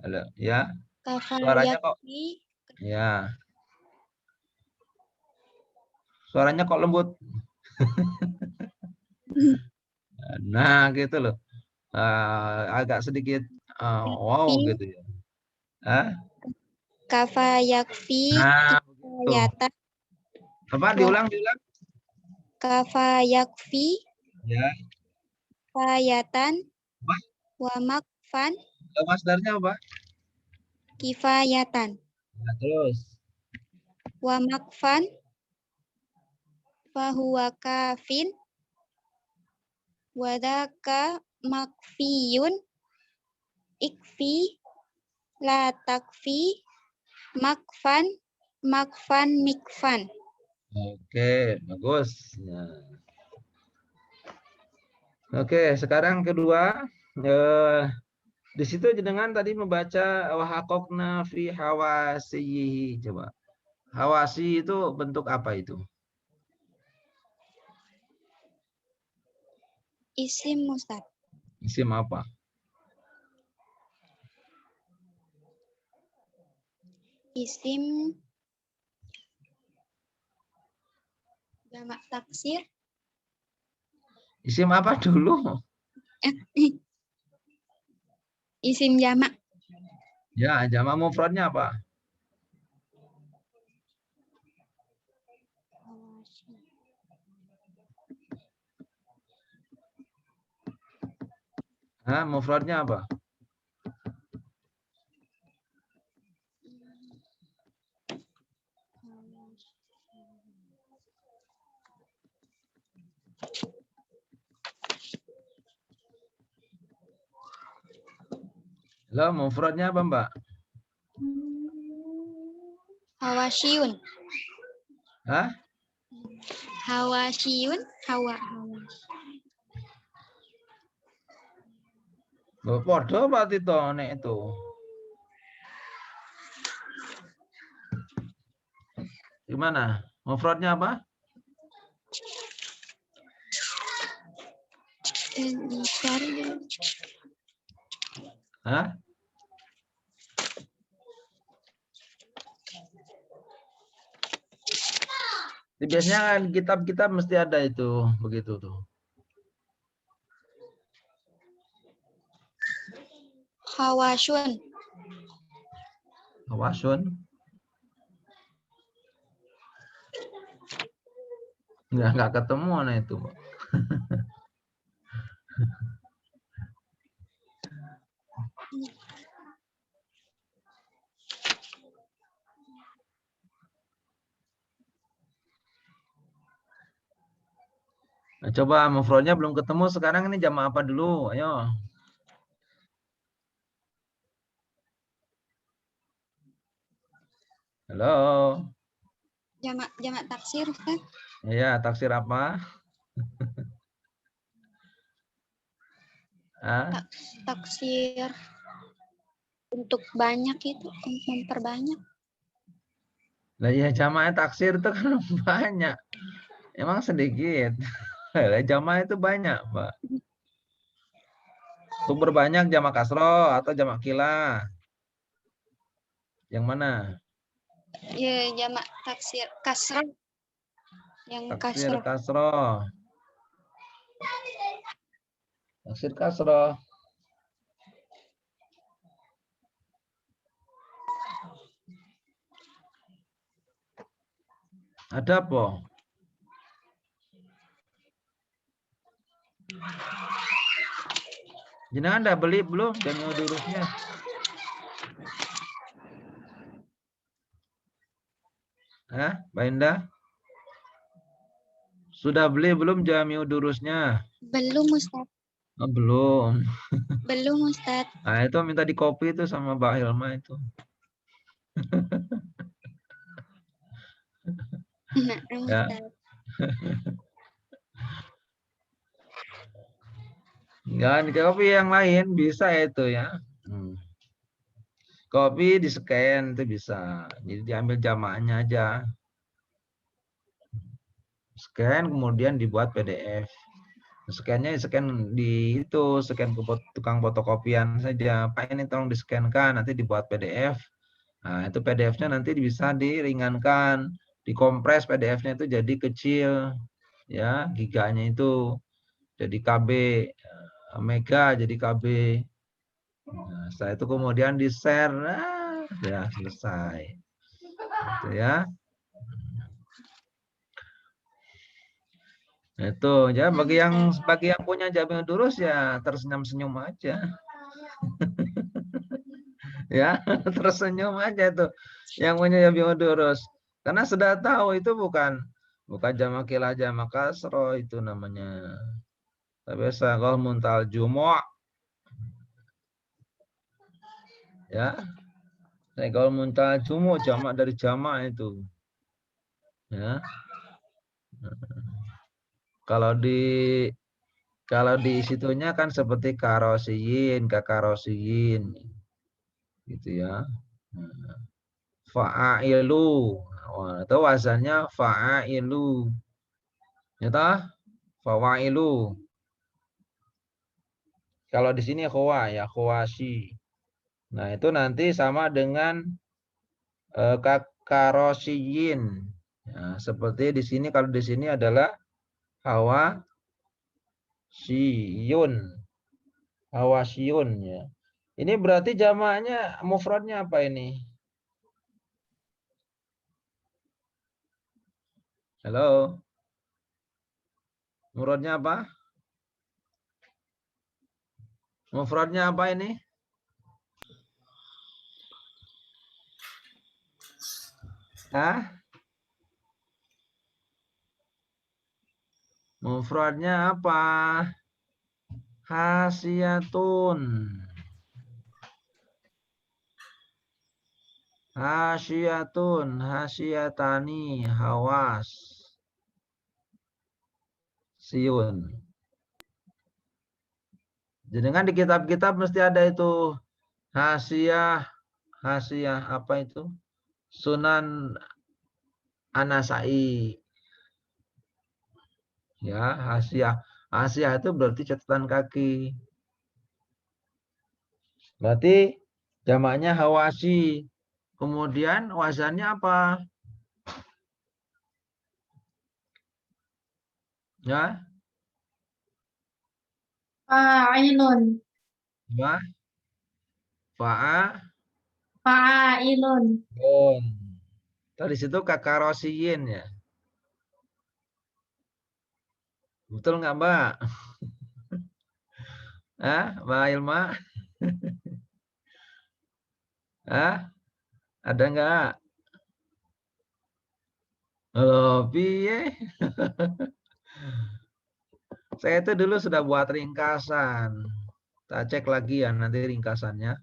Halo, ya. Kafa Suaranya kok yakfi. ya. Suaranya kok lembut. Nah, gitu loh. Agak sedikit wow gitu ya. Kafa yakfi Nah, ayatan. apa diulang? Kafa yakfi Ya. ayatan Apa? wa makfan Masdarnya apa? kifayatan. Nah, terus. Wa makfan fahuwa kafin wadaka makfiyun ikfi la takfi makfan mikfan. Oke, bagus. Nah. Oke, sekarang kedua. Di situ jenengan tadi membaca wahaqokna fi hawasihi. Coba. Hawasi itu bentuk apa itu? Isim Ustaz. Isim apa? Isim jamak taksir. Isim apa dulu? Isim jamak. Ya, jamak mufradnya apa? Mufradnya apa? Lah, mufradnya apa, Mbak? Hawasyun. Hah? Hawasiyun, hawa. Podo berarti to nek itu. Gimana? Mufradnya apa? Dicari. Hah? Biasanya kan kitab-kitab mesti ada itu, begitu tuh. Hawasyun. Hawasun. Nggak ketemu nah itu. Nah, coba mufradnya belum ketemu, sekarang ini jama apa dulu? Ayo. Halo. Jamak taksir, Ustaz. Iya, taksir apa? Ah, Taksir untuk banyak itu, untuk memperbanyak. lah ya jamaah taksir itu kan banyak. Emang sedikit. Lah jamaah itu banyak, Pak. Untuk berbanyak jamak kasro atau jamak kila? Yang mana? Ya, jamak taksir kasrah. Yang Taksir kasrah. kasro. Taksir kasro. Ada apa? Jenengan anda beli belum jami'u durusnya? Hah, Mbak Indah? Sudah beli belum jami'u durusnya? Belum, Ustaz. Oh, belum. Belum, Ustaz. Nah, itu minta di copy itu sama Mbak Hilma itu. Nah, Ya. Ustaz. Enggak, di copy yang lain bisa itu ya. Copy di scan itu bisa. Jadi diambil jamaahnya aja. Scan kemudian dibuat PDF. Scan-nya scan di itu, scan ke tukang fotokopian saja. Pak ini tolong di-scan-kan, nanti dibuat PDF. Nah, itu PDF-nya nanti bisa diringankan, dikompres PDF-nya itu jadi kecil, ya, giganya itu jadi KB, mega jadi KB. Nah, setelah itu kemudian di-share, nah, ya selesai. Gitu ya. Itu ya bagi yang punya Jami'u Durus ya tersenyum-senyum aja. Ya, tersenyum aja tuh yang punya Jami'u Durus. Karena sudah tahu itu bukan jamak kilah jamak kasro itu namanya. Biasa kalau muntal jumu' ya. Kalau muntal jumu' jamak dari jamak itu. Ya. Kalau di situnya kan seperti karosiyin, kakarosiyin. Gitu ya. Fa'ailu. Itu wazannya fa'ailu. Ya toh? Fa'ailu. Kalau di sini khawa ya khawasi. Nah, itu nanti sama dengan kakarosiyin. Ya, seperti di sini kalau di sini adalah hawa siyun. Hawasiyun ya. Ini berarti jamaknya mufradnya apa ini? Halo. Mufradnya apa? Mufradnya apa ini? Hah? Mufradnya apa? Hasiyatun. Hasyatun, hasyatani, hawas. Siun. Jadi kan di kitab-kitab mesti ada itu hasiyah, hasiyah apa itu? Sunan Anasai. Ya, hasiyah. Hasiyah itu berarti catatan kaki. Berarti jamaknya hawasi. Kemudian wazannya apa? Ya, Fa'ilun. ya, fa'a, Fa'ilun. Tadi situ kakarosiyin ya. Betul nggak Mbak? Mbak Ilma? Ada nggak? Halo, piye? Saya itu dulu sudah buat ringkasan. Kita cek lagi ya nanti ringkasannya.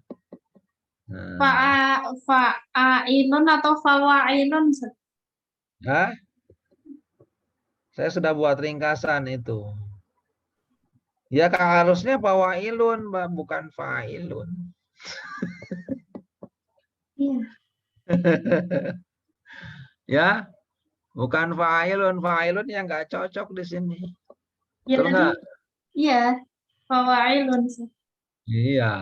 Nah, Fa'ilun atau fawa'ilun? saya sudah buat ringkasan itu. Ya harusnya fawailun, Mbak, bukan fa'ilun. Iya. Ya, bukan fa'ilun. Fa'ilun yang nggak cocok di sini. Ya Betul tadi, nggak? iya. Fawa'ilun. Iya.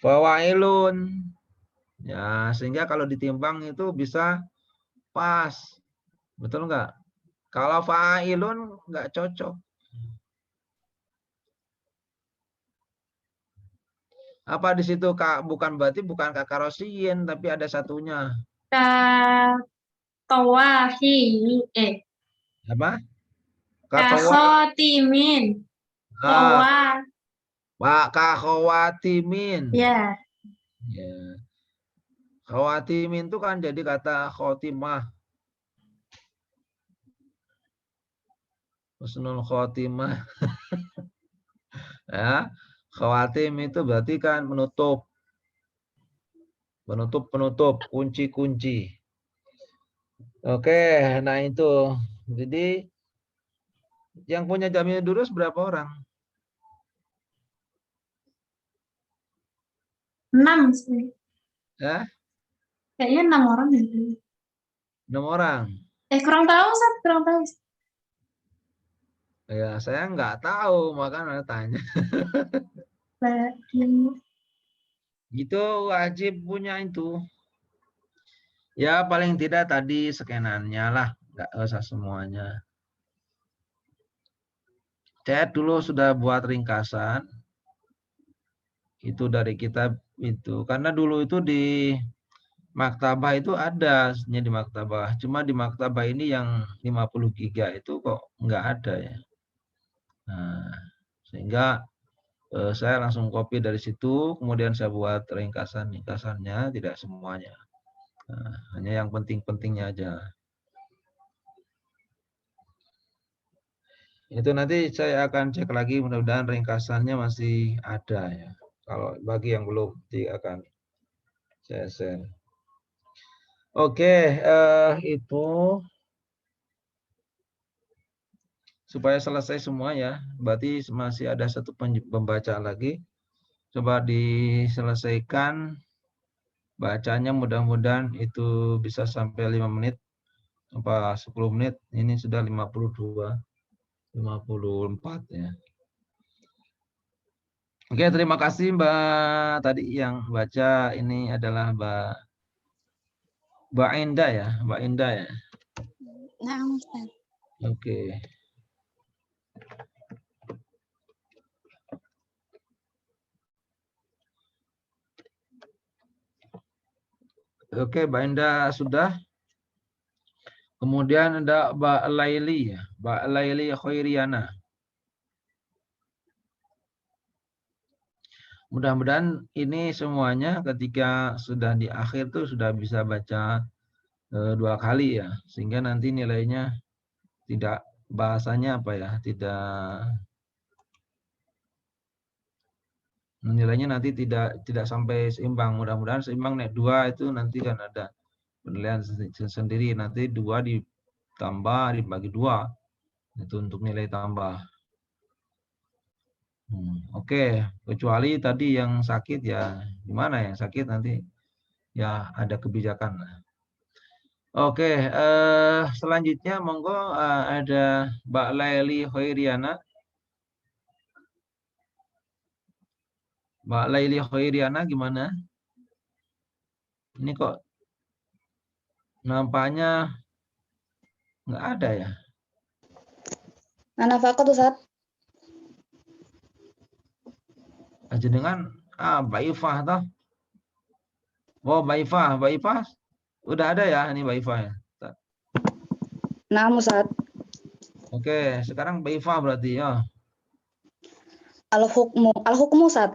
Fawailun. Ya, sehingga kalau ditimbang itu bisa pas. Betul nggak? Kalau fa'ilun nggak cocok. Apa di situ Kak? Bukan berarti bukan kakarosiyin, tapi ada satunya. Tawahi. Apa? Katawa. Kakhotimin. Ah, Tawa. Pak kakhawatimin. Ya. Ya. Khawatimin itu kan jadi kata khotimah. Husnul khotimah. Ya. Khawatim itu berarti kan menutup. Penutup, kunci-kunci. Oke, nah itu. Jadi yang punya Jamil Durus berapa orang? 6 sih. Ya, Kayaknya 6 orang ya. 6 orang. Kurang tahu, Ustaz. Kurang tahu. Ya, saya nggak tahu, makanya tanya. Itu wajib punya itu. Ya, paling tidak tadi skenannya lah, nggak usah semuanya. Saya dulu sudah buat ringkasan. Itu dari kitab itu. Karena dulu itu di maktabah itu ada di maktabah. Cuma di maktabah ini yang 50 giga itu kok nggak ada ya. Nah, sehingga saya langsung copy dari situ, kemudian saya buat ringkasannya, tidak semuanya. Nah, hanya yang penting-pentingnya aja. Itu nanti saya akan cek lagi, mudah-mudahan ringkasannya masih ada ya. Kalau bagi yang belum, akan saya share. Oke, itu supaya selesai semua ya. Berarti masih ada satu pembaca lagi. Coba diselesaikan bacanya, mudah-mudahan itu bisa sampai 5 menit. Apa 10 menit. Ini sudah 52, 54 ya. Oke, terima kasih Mbak tadi yang baca. Ini adalah Mbak Indah ya, Mbak Indah ya. Nah, Ustaz. Oke. Oke, Mbak Indah sudah. Kemudian ada Mbak Laili ya, Mbak Laili Khairiana. Mudah-mudahan ini semuanya ketika sudah di akhir tuh sudah bisa baca 2 kali ya, sehingga nanti nilainya tidak, bahasanya apa ya, tidak Nilainya nanti tidak sampai seimbang. Mudah-mudahan seimbang naik 2 itu nanti kan ada penilaian sendiri. Nanti 2 ditambah dibagi 2 itu untuk nilai tambah. Oke, kecuali tadi yang sakit ya gimana ya sakit nanti ya ada kebijakan. Oke, selanjutnya monggo ada Mbak Laili Hoiriana. Mbak Laili Hoiriana gimana? Ini kok nampaknya nggak ada ya? Ana fakot Ustaz. Jenengan Mbak Ifah toh? Oh, Mbak Ifah udah ada ya ini Mbak Ifah ya. Nah, Ustaz. Oke, sekarang Mbak Ifah berarti ya. Al-hukmu Ustaz.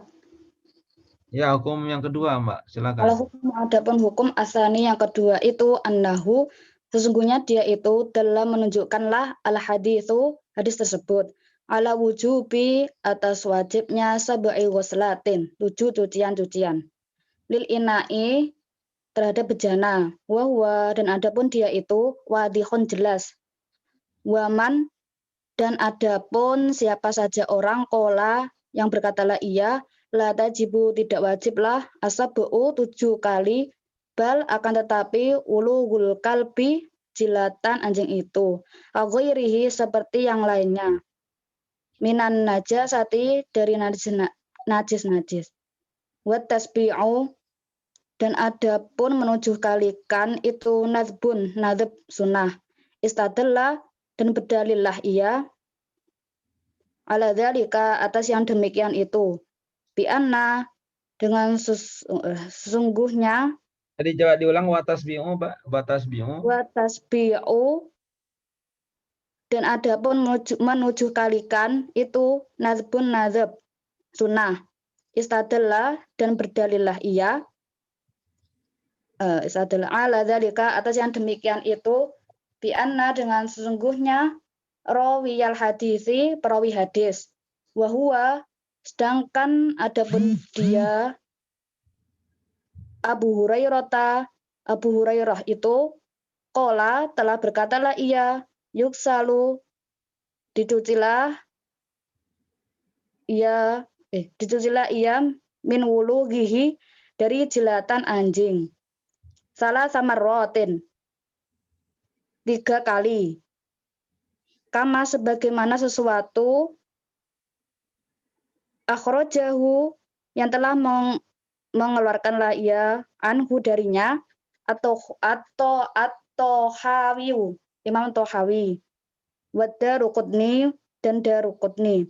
Ya, hukum yang kedua, Mbak. Silakan. Al-hukmu adapun hukum asani yang kedua itu annahu sesungguhnya dia itu dalam menunjukkanlah al-haditsu hadis tersebut ala wujubi atas wajibnya sab'i ghuslatin 7 cucian lil ina'i terhadap bejana wa dan adapun dia itu wadihun jelas waman dan adapun siapa saja orang kola yang berkatalah ia la tajibu tidak wajiblah asabu 7 kali bal akan tetapi ulugul kalbi jilatan anjing itu aghairihi seperti yang lainnya minan najasati dari najis wa tasbi'u dan adapun menujuh kalikan itu nadbun nadab sunnah istadallah dan berdalillah ia ala dzalika atas yang demikian itu bi anna dengan sesungguhnya Tadi coba diulang watasbi'u, Mbak. Watasbi'u. wa tasbi'u dan adapun menujuh kalikan itu nazbun nazab sunnah istadallah dan berdalillah ia istadallah ala dzalika atas yang demikian itu bi anna dengan sesungguhnya rawiyal hadisi perawi hadis wa huwa sedangkan adapun dia Abu Hurairah itu qala telah berkatalah ia yuksalu dicucilah ia min wulughihi dari jilatan anjing salah samarrotin 3 kali kama sebagaimana sesuatu akhrajahu yang telah mengeluarkanlah ia anhu darinya atau hawiu Imam Tohawi wa Daruqutni dan Daruqutni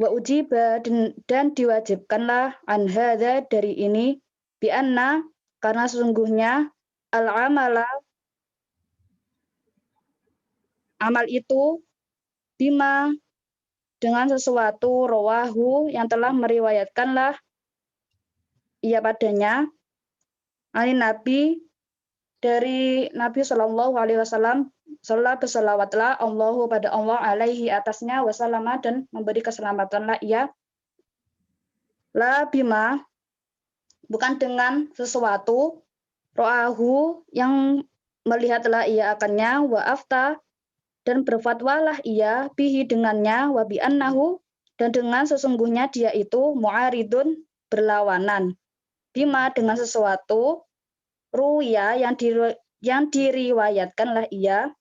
wa ujiba dan diwajibkanlah an hadza dari ini bi anna karena sesungguhnya al-amala amal itu bima dengan sesuatu rawahu yang telah meriwayatkanlah ia padanya ani Nabi dari Nabi Shallallahu Alaihi Wasallam salat berselawatlah Allahu pada Allah alaihi atasnya wasallama dan memberi keselamatanlah ia la bima bukan dengan sesuatu ro'ahu yang melihatlah ia akannya wa afta dan berfatwalah ia bihi dengannya wa bi annahu dan dengan sesungguhnya dia itu mu'aridun berlawanan bima dengan sesuatu ruya yang diriwayatkanlah ia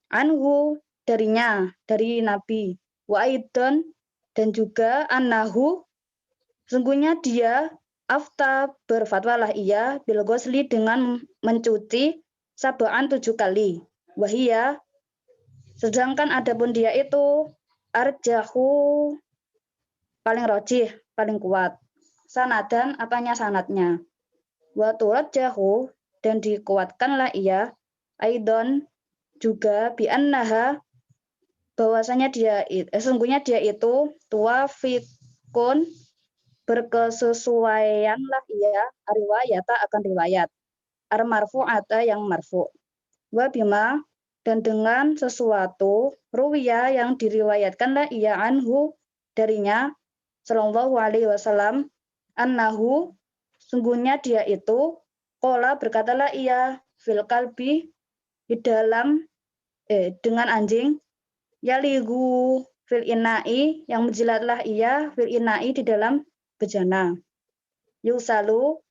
anhu darinya dari Nabi wa aidon dan juga annahu sesungguhnya dia afta berfatwalah ia bil ghusli dengan mencuci sab'an 7 kali wahia sedangkan adapun dia itu arjahu paling rajih paling kuat sanadan apanya sanadnya wa turajjahu dan dikuatkanlah ia aidon juga bi annaha bahwasanya dia sesungguhnya dia itu tuwafiqun berkesesuaianlah ia riwayata akan riwayat marfu'ata yang marfu wa bima dan dengan sesuatu ruwiya yang diriwayatkanlah ia anhu darinya Sallallahu alaihi wasallam annahu sungguhnya dia itu qala berkatalah ia fil kalbi di dalam dengan anjing yaligu fil inai yang menjilatlah ia fil inai di dalam bejana yusalu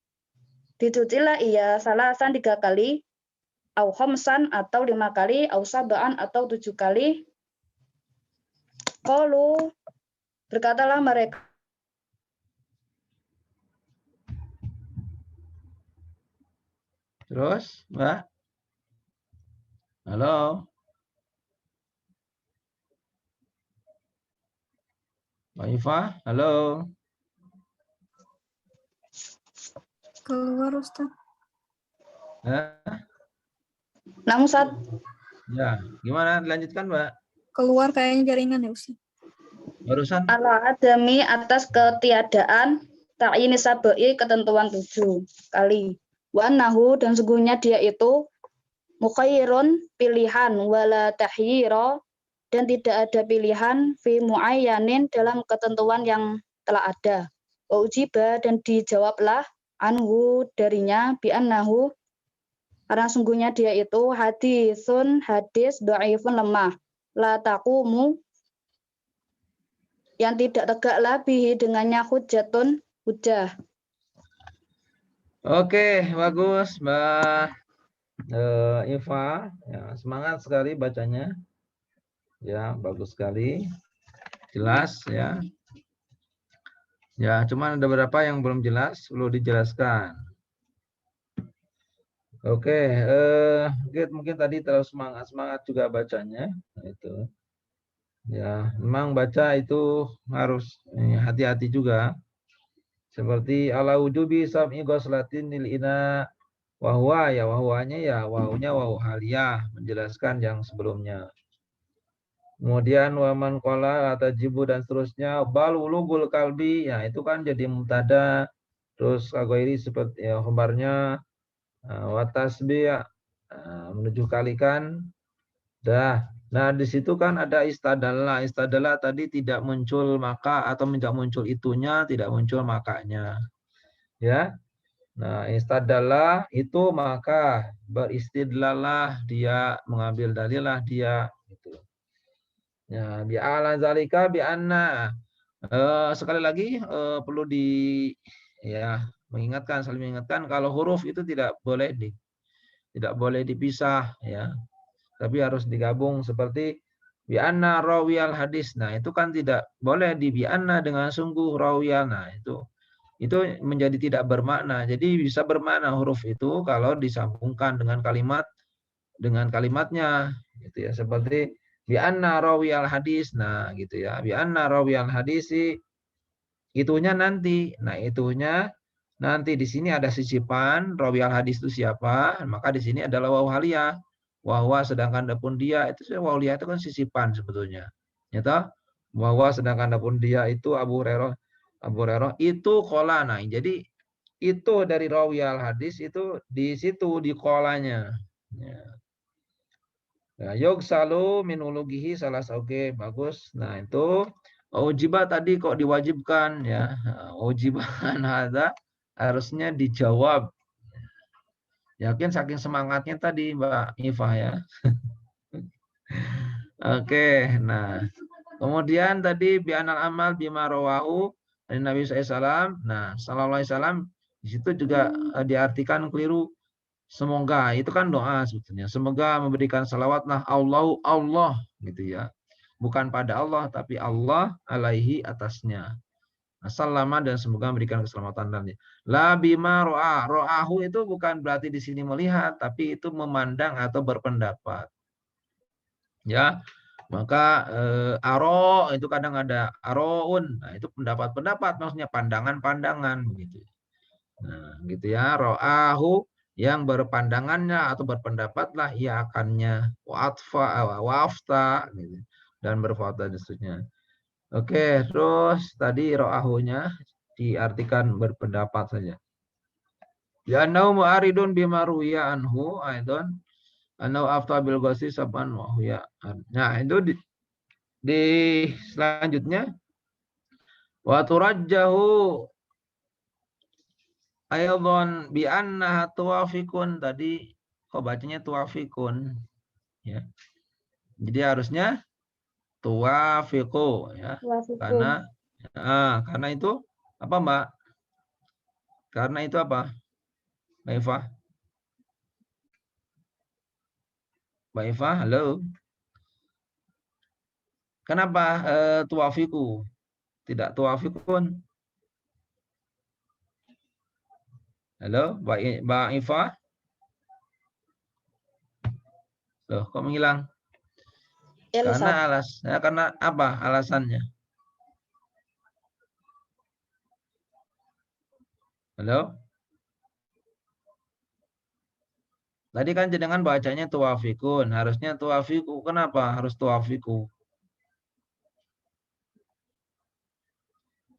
dicucilah ia salasan 3 kali au khamsan atau 5 kali au sab'an atau 7 kali. Qalu berkatalah mereka Terus, Mbak? Halo? Mbak Iva, halo? Keluar Ustaz. namun saat Ya, gimana? Dilanjutkan, Mbak? Keluar kayaknya jaringan ya Ustaz. Barusan ala adami atas ketiadaan ta'ini sabai ketentuan 7 kali. Wa nahu dan sungguhnya dia itu mukhayyirun pilihan wala tahyira dan tidak ada pilihan fi muayyanin dalam ketentuan yang telah ada. Wa ujiba dan dijawablah anhu darinya bi annahu karena sungguhnya dia itu hadis dhaifun lemah la taqumu yang tidak tegaklah bihi dengannya hujjatun hujjah. Oke, bagus, Mbak Iva. Ya, semangat sekali bacanya. Ya, bagus sekali. Jelas ya. Ya, cuman ada beberapa yang belum jelas, perlu dijelaskan. Oke, mungkin tadi terlalu semangat juga bacanya. Itu. Ya, memang baca itu harus hati-hati juga. Seperti ala wujubi sam'i ghuslatin lil ina wahwa ya wahwanya ya wawunya wawu haliyah menjelaskan yang sebelumnya. Kemudian waman qala atajibu dan seterusnya bal ulugul kalbi ya itu kan jadi mubtada terus kagoiri seperti ya khabarnya wa tasbih menuju kalikan dah. Nah, di situ kan ada istadalla. Istadalla tadi tidak muncul maka atau tidak muncul itunya, tidak muncul makanya. Ya. Nah, istadalla itu maka beristidlalah dia, mengambil dalilah dia gitu. Ya, bi ala zalika bi anna. Sekali lagi perlu mengingatkan, saling mengingatkan kalau huruf itu tidak boleh dipisah ya. Tapi harus digabung seperti bi'anna rawiyal hadis. Nah, itu kan tidak boleh di bi'anna dengan sungguh rawiyal. Nah, itu menjadi tidak bermakna. Jadi bisa bermakna huruf itu kalau disambungkan dengan kalimatnya gitu ya. Seperti bi'anna rawiyal hadis. Nah, gitu ya. Bi'anna rawiyal hadisi itunya nanti. Nah, itunya nanti di sini ada sisipan rawiyal hadis itu siapa? Maka di sini adalah wawu haliyah. Wahwa sedangkan adapun dia itu wawliyah itu kan sisipan sebetulnya. Ya toh? Wahwa sedangkan adapun dia itu Abu Hurairah itu qala. Nah, jadi itu dari rawiyal hadis itu di situ di qalanya. Ya. Ya, yugsalu min ulugihi oke, bagus. Nah, itu ujiba tadi kok diwajibkan ya. Ujiban hadza harusnya dijawab. Yakin saking semangatnya tadi Mbak Iva ya. Oke, nah. Kemudian tadi bi'anal amal bima rawahu dari Nabi SAW. Nah, sallallahu alaihi wasallam di situ juga diartikan keliru. Semoga itu kan doa sebetulnya. Semoga memberikan salawatlah Allah gitu ya. Bukan pada Allah tapi Allah alaihi atasnya. Assalamu dan semoga memberikan keselamatan dalamnya. La bima ro'ahu itu bukan berarti di sini melihat, tapi itu memandang atau berpendapat. Ya, maka aro itu kadang ada aroun, nah itu pendapat-pendapat maksudnya pandangan-pandangan begitu. Nah, gitu ya, ro'ahu yang berpandangannya atau berpendapatlah ia akannya wafta gitu, dan berfata dan seterusnya. Oke, terus tadi ro'ahunya diartikan berpendapat saja. Ya nau mu'aridun bima ruwiya anhu aidon anau afta bil ghusli saban wa huya. Nah, itu di selanjutnya Wa turajjahu ayadhan bi annaha tuwafikun. Tadi kok bacanya tuwafikun ya. Jadi harusnya tuwafiku ya. Wafikun. Karena itu apa, Mbak? Karena itu apa? Mbak Eva? Mbak Eva, halo. Kenapa tuwafiku? Tidak tuwafikun. Halo, Mbak Eva? Loh, kok menghilang? Ustaz. Karena apa alasannya? Halo? Tadi kan jenengan bacanya tuwafikun, harusnya tuwafiku. Kenapa harus tuwafiku?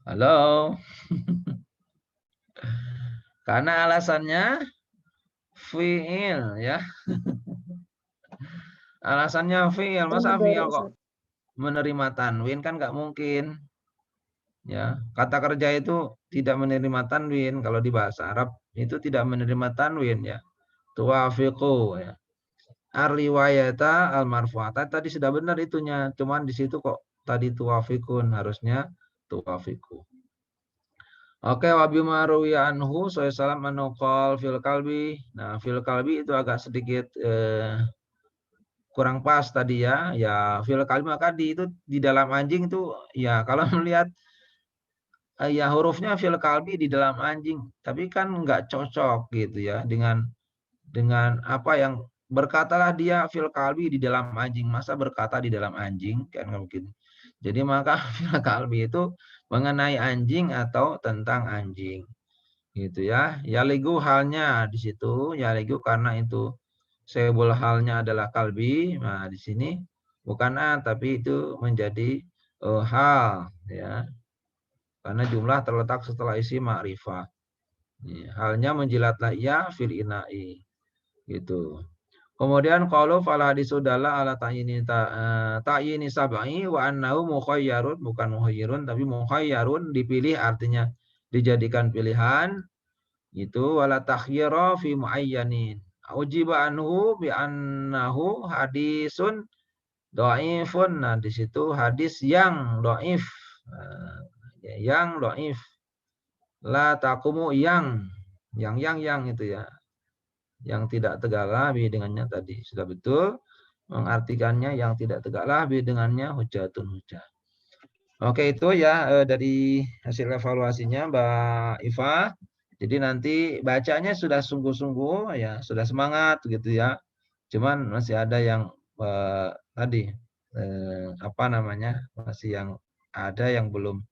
Halo? Karena alasannya fi'il ya. Alasannya fi'il, masa Mudhari, fi'il kok Ustaz. menerima tanwin kan nggak mungkin. Ya, kata kerja itu tidak menerima tanwin kalau di bahasa Arab itu tidak menerima tanwin ya. Tuwafiqu ya. Ar-riwayata al-marfu'ata tadi sudah benar itunya, cuman di situ kok tadi tuwafikun, harusnya tuwafiku. Oke, wa bima ruwiya anhu sallallahu manukal fil kalbi. Nah, fil kalbi itu agak sedikit kurang pas tadi ya. Ya, fil kalbi maka itu di dalam anjing itu ya kalau melihat ya hurufnya fil kalbi di dalam anjing, tapi kan nggak cocok gitu ya dengan apa yang berkatalah dia fil kalbi di dalam anjing, masa berkata di dalam anjing kan nggak mungkin. Jadi maka fil kalbi itu mengenai anjing atau tentang anjing gitu ya. Yaligu halnya di situ, yaligu karena itu sebul halnya adalah kalbi. Nah di sini bukan tapi itu menjadi hal ya. Karena jumlah terletak setelah isi ma'rifah. Halnya menjilatlah ia fil ina'i. Gitu. Kemudian kalau fal hadisu dalla ala ta'yini sab'i wa annahu mukhayyarun, bukan mukhayyirun tapi mukhayyarun, dipilih artinya dijadikan pilihan. Itu wala takhyira fi muayyanin. Ujiba anhu bi annahu hadisun dhaifun. Nah, di situ hadis yang dhaif. Yang dhaif. La taqumu yang itu ya. Yang tidak tegaklah bi dengannya tadi. Sudah betul mengartikannya yang tidak tegaklah bi dengannya hujatun hujah. Oke, itu ya dari hasil evaluasinya Mbak Iva. Jadi nanti bacanya sudah sungguh-sungguh ya, sudah semangat gitu ya. Cuman masih ada yang tadi apa namanya? Masih yang ada yang belum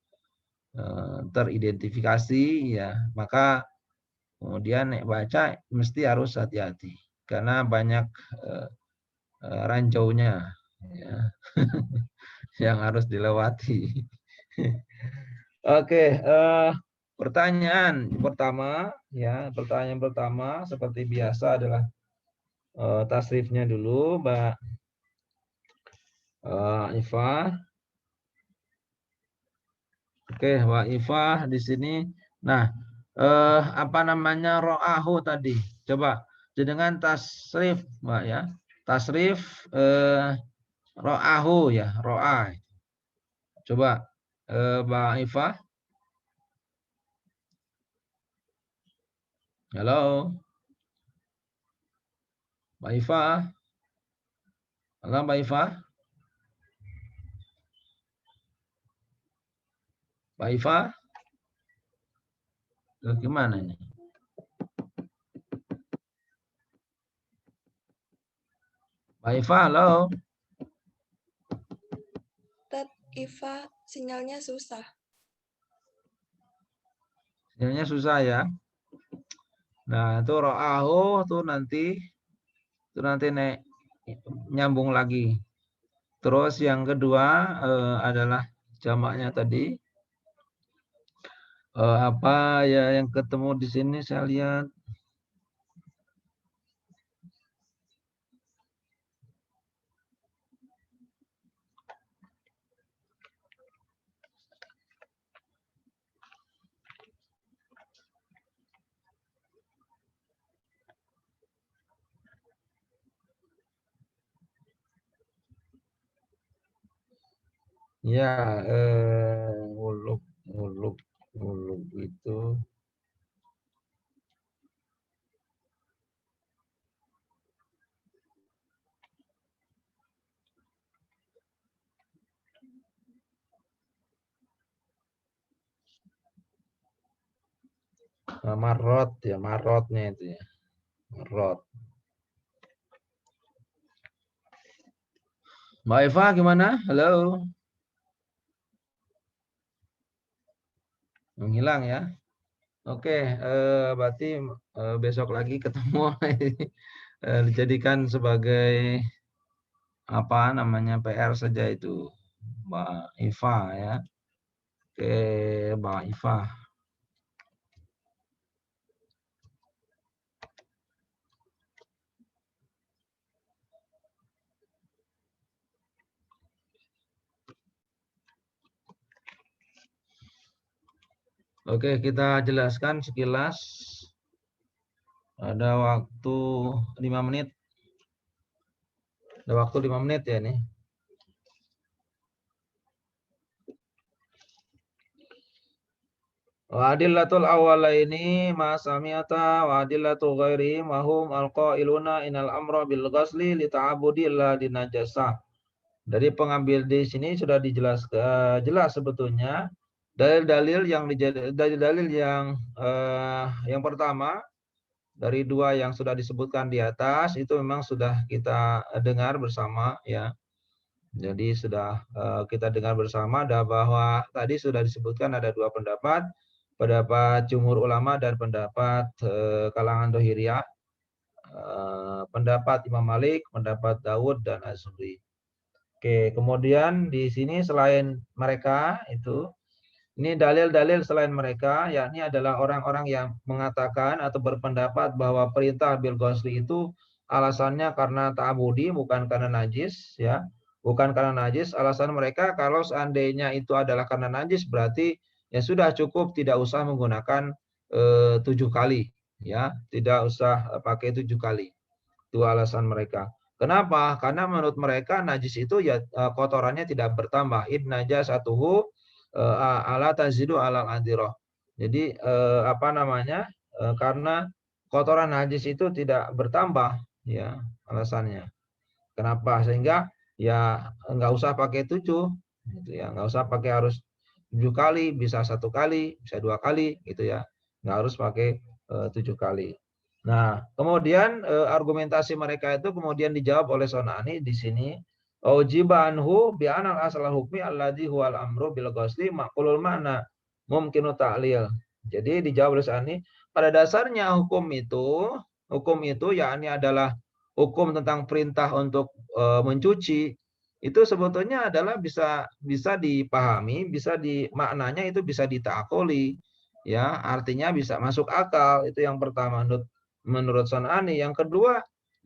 teridentifikasi ya. Maka kemudian baca mesti harus hati-hati karena banyak ranjaunya ya, yang harus dilewati. Oke, pertanyaan pertama ya, pertanyaan pertama seperti biasa adalah tasrifnya dulu, Mbak Iva. Oke, Mbak Iva di sini. Nah, apa namanya ro'ahu tadi? Coba dengan tasrif, Mbak ya. Tasrif ro'ahu ya, ro'a. Coba Mbak Iva. Halo, Mbak Iva. Halo, Mbak Iva. Mbak Iva. Loh, gimana ini? Mbak Iva, halo. Iva, sinyalnya susah. Sinyalnya susah ya. Nah, itu ro'ahu tuh nanti nyambung lagi. Terus yang kedua adalah jamaknya tadi. Apa ya yang ketemu di sini saya lihat. Ya, uluk itu marot ya, marotnya itu ya. Marot. Mbak Eva gimana? Halo. Menghilang ya. Oke, berarti besok lagi ketemu. Dijadikan sebagai apa namanya PR saja itu, Mbak Eva ya. Oke, Mbak Eva. Oke, kita jelaskan sekilas. Ada waktu 5 menit. Ada waktu 5 menit ya nih. Wa adillatul awwalaini ma sami'ata wa adillatul ghairi ma hum alqailuna inal amra bil ghasli li ta'abudi illa dinajasah. Dari pengambil di sini sudah dijelaskan jelas sebetulnya dalil-dalil yang pertama dari dua yang sudah disebutkan di atas itu memang sudah kita dengar bersama ya. Jadi sudah kita dengar bersama bahwa tadi sudah disebutkan ada dua pendapat jumhur ulama dan pendapat kalangan Dohiriyah, pendapat Imam Malik, pendapat Daud dan Az-Zuhri. Oke, kemudian di sini selain mereka itu, ini dalil-dalil selain mereka, yakni adalah orang-orang yang mengatakan atau berpendapat bahwa perintah bil ghusli itu alasannya karena ta'abudi, bukan karena najis, ya. Bukan karena najis, alasan mereka kalau seandainya itu adalah karena najis, berarti ya sudah cukup tidak usah menggunakan 7 kali, ya. Tidak usah pakai 7 kali. Itu alasan mereka. Kenapa? Karena menurut mereka najis itu ya kotorannya tidak bertambah. Id najasatuhu ala tazidu alal adirah. Jadi apa namanya? Karena kotoran najis itu tidak bertambah ya alasannya. Kenapa? Sehingga ya nggak usah pakai 7 gitu ya. Nggak usah pakai harus 7 kali, bisa 1 kali, bisa 2 kali gitu ya. Nggak harus pakai 7 kali. Nah, kemudian argumentasi mereka itu kemudian dijawab oleh Sonani di sini. Ujiba anhu bi anal asal hukmi alladzi huwal amru bil ghusli maqulul makna mumkinu ta'lil. Jadi dijawab oleh Sonani, pada dasarnya hukum itu yakni adalah hukum tentang perintah untuk mencuci itu sebetulnya adalah bisa dipahami, maknanya itu bisa ditakoli ya, artinya bisa masuk akal. Itu yang pertama menurut Sanani. Yang kedua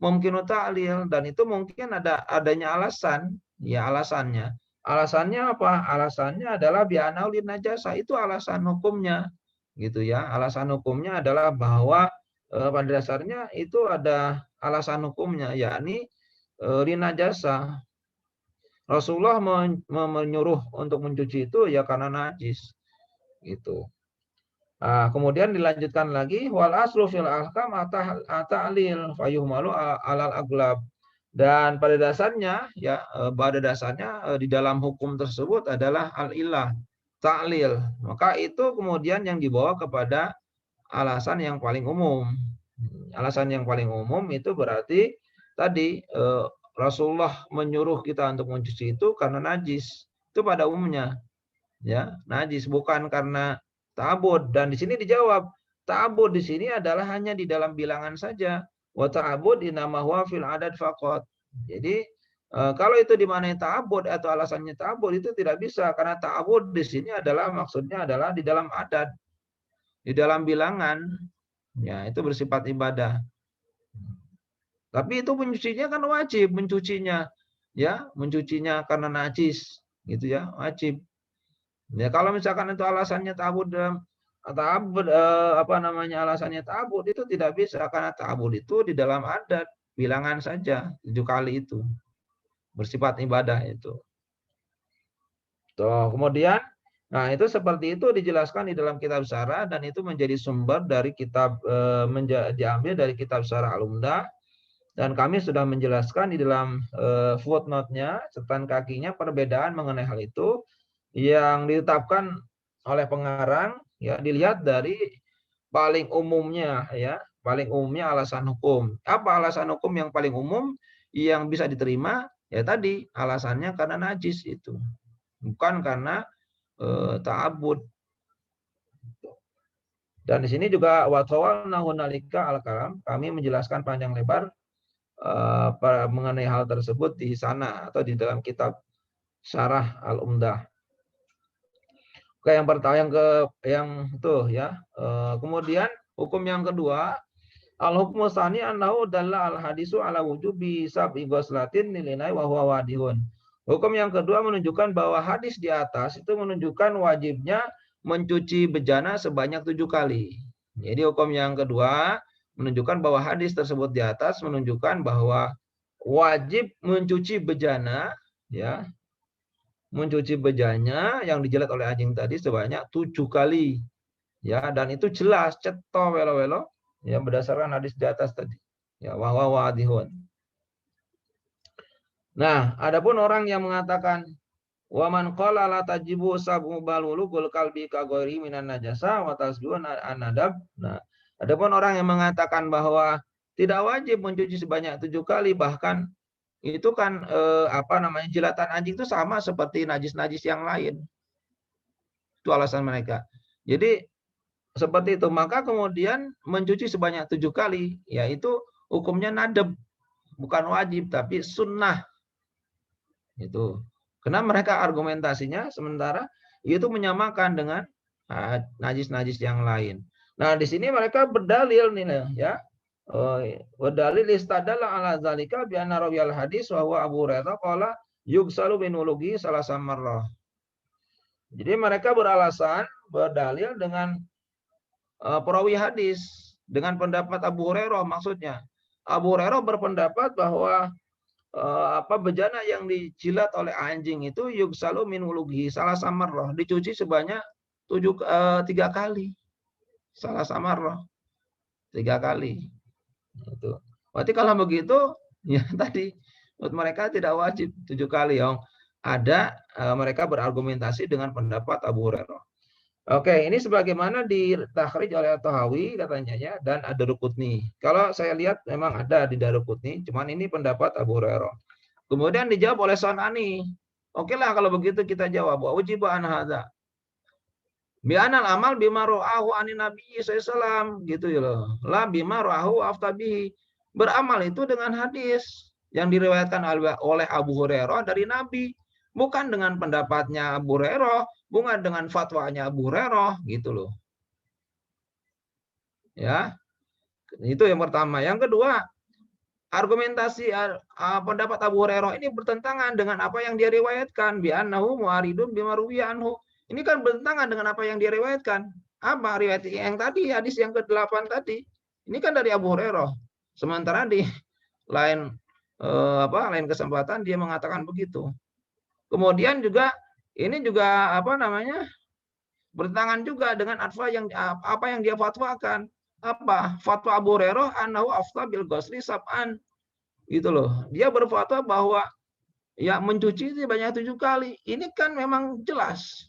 mungkin ta'lil, dan itu mungkin adanya alasan ya. Alasannya apa? Alasannya adalah bi'anau lin najasa, itu alasan hukumnya gitu ya. Alasan hukumnya adalah bahwa pada dasarnya itu ada alasan hukumnya, yakni lin najasa. Rasulullah menyuruh untuk mencuci itu ya karena najis gitu. Nah, kemudian dilanjutkan lagi wal aslu fil ahkam ta'lil fayuhmalu alal aglab. Dan pada dasarnya di dalam hukum tersebut adalah al-illah, ta'lil. Maka itu kemudian yang dibawa kepada alasan yang paling umum. Alasan yang paling umum itu berarti tadi Rasulullah menyuruh kita untuk mencuci itu karena najis. Itu pada umumnya. Ya, najis bukan karena ta'abud. Dan di sini dijawab, ta'abud di sini adalah hanya di dalam bilangan saja. Wa ta'abud inama huwa fil adad faqat. Jadi kalau itu dimanai ta'abud atau alasannya ta'abud itu tidak bisa, karena ta'abud di sini adalah maksudnya adalah di dalam adat, di dalam bilangan. Ya, itu bersifat ibadah. Tapi itu mencucinya kan wajib mencucinya. Ya, mencucinya karena najis gitu ya, wajib. Ya, kalau misalkan itu alasannya ta'abud alasannya ta'abud itu tidak bisa, karena ta'abud itu di dalam adat bilangan saja 7 kali itu bersifat ibadah itu. Tuh, kemudian, nah itu seperti itu dijelaskan di dalam kitab syarah dan itu menjadi sumber dari kitab diambil dari kitab syarah Al-Umdah dan kami sudah menjelaskan di dalam footnote-nya, catatan kakinya perbedaan mengenai hal itu yang ditetapkan oleh pengarang ya dilihat dari paling umumnya ya, paling umumnya alasan hukum. Apa alasan hukum yang paling umum yang bisa diterima? Ya tadi alasannya karena najis itu. Bukan karena ta'abbud. Dan di sini juga watawalna hunalika al-kalam, kami menjelaskan panjang lebar mengenai hal tersebut di sana atau di dalam kitab Syarah Al-Umdah. Oke, yang pertama yang itu ya. Kemudian hukum yang kedua, al-hukmu tsani annahu dalla al-hadisu ala wujubi sab'i ghuslatin lilinai wa huwa wadihun. Hukum yang kedua menunjukkan bahwa hadis di atas itu menunjukkan wajibnya mencuci bejana sebanyak 7 kali. Jadi hukum yang kedua menunjukkan bahwa hadis tersebut di atas menunjukkan bahwa wajib mencuci bejana ya. Mencuci bejana yang dijilat oleh anjing tadi sebanyak 7 kali. Ya, dan itu jelas ceto welo-welo ya berdasarkan hadis di atas tadi. Ya, wa wadihun. Nah, adapun orang yang mengatakan wa man qala la tajibu sab'u balulul qalbi ka ghairi minan najasa wa tasbihun an-nadab. Nah, adapun orang yang mengatakan bahwa tidak wajib mencuci sebanyak 7 kali, bahkan itu kan jilatan anjing itu sama seperti najis-najis yang lain. Itu alasan mereka. Jadi seperti itu, maka kemudian mencuci sebanyak 7 kali, yaitu hukumnya nadab, bukan wajib tapi sunnah. Itu. Karena mereka argumentasinya sementara itu menyamakan dengan najis-najis yang lain. Nah, di sini mereka berdalil nih ya. Berdalil istadalla ala zalika bi anna rawiyal hadis wa huwa Abu Hurairah qala yugsalu min ulugi salasa marrah. Jadi mereka beralasan berdalil dengan perawi hadis dengan pendapat Abu Hurairah maksudnya. Abu Hurairah berpendapat bahwa bejana yang dijilat oleh anjing itu yugsalu min ulugi salasa marrah, dicuci sebanyak 3 kali. Salasa marrah. 3 kali. Itu. Berarti kalau begitu ya tadi menurut mereka tidak wajib 7 kali ya. Ada mereka berargumentasi dengan pendapat Abu Hurairah. Oke, ini sebagaimana ditakhrij oleh At-Tahawi katanya ya dan Ad-Daruqutni. Kalau saya lihat memang ada di Daruqutni, cuman ini pendapat Abu Hurairah. Kemudian dijawab oleh Sanani. Oke lah kalau begitu kita jawab wa ujiba an hadza. Bi anal amal bima ra'ahu anin Nabi sallallahu gitu ya loh. La bima ra'ahu aftabihi. Beramal itu dengan hadis yang diriwayatkan oleh Abu Hurairah dari Nabi, bukan dengan pendapatnya Abu Hurairah, bukan dengan fatwanya Abu Hurairah gitu loh. Ya. Itu yang pertama. Yang kedua, argumentasi pendapat Abu Hurairah ini bertentangan dengan apa yang dia riwayatkan bi annahu mu'aridun bima ruwiya anhu. Ini kan bertentangan dengan apa yang dia riwayatkan. Apa riwayat yang tadi, hadis yang ke-8 tadi. Ini kan dari Abu Hurairah. Sementara di lain lain kesempatan dia mengatakan begitu. Kemudian juga ini juga bertentangan juga dengan apa yang dia fatwakan. Apa? Fatwa Abu Hurairah annahu afta bil ghusli sab'an. Gitu loh. Dia berfatwa bahwa ya mencuci sebanyak 7 kali. Ini kan memang jelas.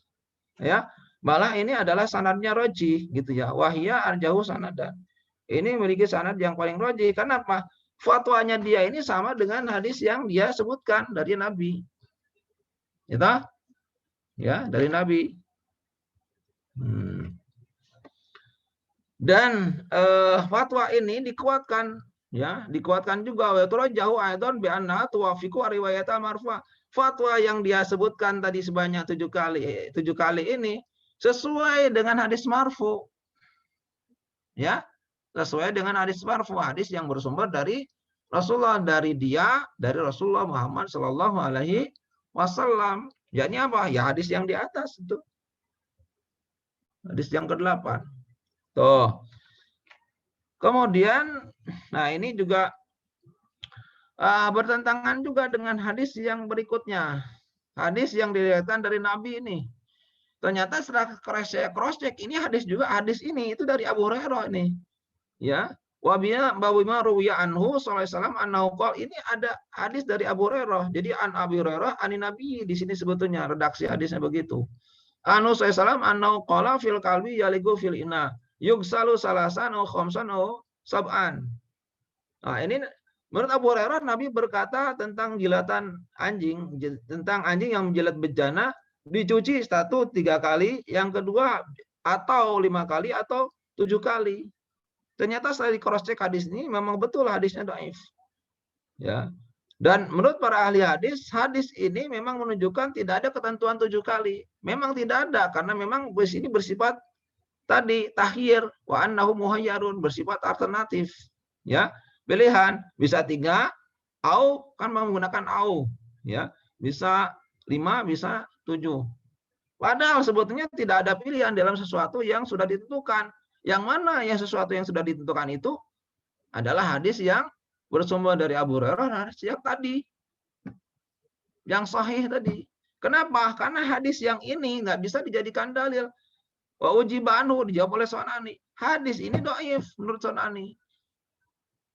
Ya. Malah ini adalah sanadnya rajih gitu ya. Wahia arjahu sanadan. Ini memiliki sanad yang paling rajih. Karena apa? Fatwanya dia ini sama dengan hadis yang dia sebutkan dari Nabi. Gitu? Ya, dari Nabi. Dan fatwa ini dikuatkan ya, dikuatkan juga wa turajjahu aidan bi anna tuwafiqu riwayat al-marfu'. Fatwa yang dia sebutkan tadi sebanyak 7 kali ini sesuai dengan hadis marfu. Ya, sesuai dengan hadis marfu, hadis yang bersumber dari Rasulullah, dari Rasulullah Muhammad sallallahu alaihi wasallam. Yakni apa? Ya hadis yang di atas itu. Hadis yang ke-8. Tuh. Kemudian, nah ini juga bertentangan juga dengan hadis yang berikutnya. Hadis yang diriwayatkan dari Nabi ini. Ternyata setelah cross check ini hadis ini itu dari Abu Hurairah ini. Ya. Wa bima ruwiya anhu sallallahu alaihi wasallam annahu qala, ini ada hadis dari Abu Hurairah. Jadi an Abi Hurairah ani Nabi di sini sebetulnya redaksi hadisnya begitu. Anu sallallahu alaihi wasallam annahu qala fil qalbi yaligu fil ina yugsalu salasan au khamsan au sab'an. Nah, ini menurut Abu Hurairah Nabi berkata tentang jilatan anjing, tentang anjing yang menjilat bejana dicuci 3 kali, yang kedua atau 5 kali atau 7 kali. Ternyata setelah di cross check hadis ini memang betul hadisnya dhaif. Ya. Dan menurut para ahli hadis ini memang menunjukkan tidak ada ketentuan 7 kali. Memang tidak ada karena memang ini bersifat tadi takhir wa annahu muhayyarun, bersifat alternatif. Ya. Pilihan bisa 3 au kan menggunakan au, ya. Bisa 5, bisa 7. Padahal sebetulnya tidak ada pilihan dalam sesuatu yang sudah ditentukan. Yang mana yang sesuatu yang sudah ditentukan itu adalah hadis yang bersumber dari Abu Hurairah, hadis yang tadi, yang sahih tadi. Kenapa? Karena hadis yang ini nggak bisa dijadikan dalil. Wa ujiba anhu, dijawab oleh Sunani. Hadis ini dhaif menurut Sunani.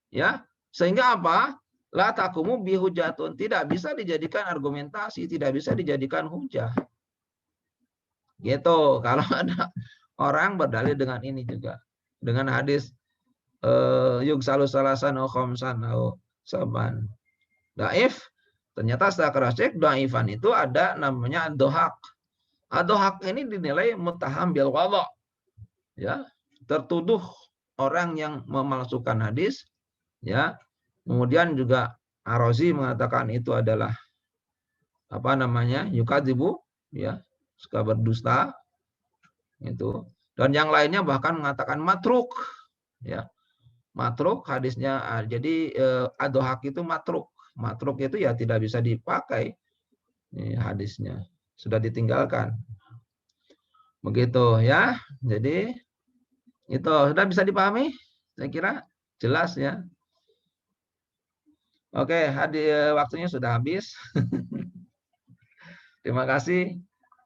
Ya, sehingga apa? La taqumu bihujatun, tidak bisa dijadikan argumentasi, tidak bisa dijadikan hujah. Gitu. Kalau ada orang berdalil dengan ini juga, dengan hadis yugsalu salasan au khamsan au saban. Dhaif. Ternyata setelah cross check dhaifan itu ada namanya ad-dhahak. Ad-dhahak ini dinilai muttaham bil wadha. Ya, tertuduh orang yang memalsukan hadis, ya. Kemudian juga Ar-Razi mengatakan itu adalah apa namanya? Yukadzibu, ya, suka berdusta. Itu. Dan yang lainnya bahkan mengatakan matruk, ya. Matruk hadisnya, jadi ad-dhahak itu matruk. Matruk itu ya tidak bisa dipakai. Ini hadisnya sudah ditinggalkan. Begitu ya. Jadi itu sudah bisa dipahami? Saya kira jelas ya. Oke, waktunya sudah habis. Terima kasih.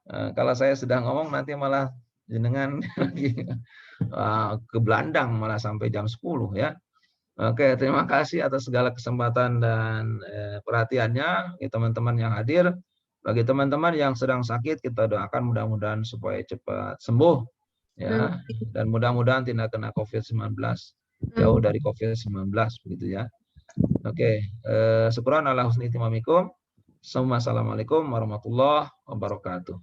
Kalau saya sudah ngomong nanti malah jenengan ke Belandang malah sampai jam 10 ya. Oke, terima kasih atas segala kesempatan dan perhatiannya teman-teman yang hadir. Bagi teman-teman yang sedang sakit, kita doakan mudah-mudahan supaya cepat sembuh ya, dan mudah-mudahan tidak kena COVID-19, jauh dari COVID-19 begitu ya. Oke, syukran ala husni timamikum. Assalamualaikum warahmatullahi wabarakatuh.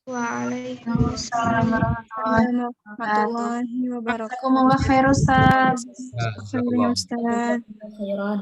Waalaikumsalam warahmatullahi wabarakatuh. Jazakumullah khair, Ustaz. Ya, jazakallah. Ustaz. khairan.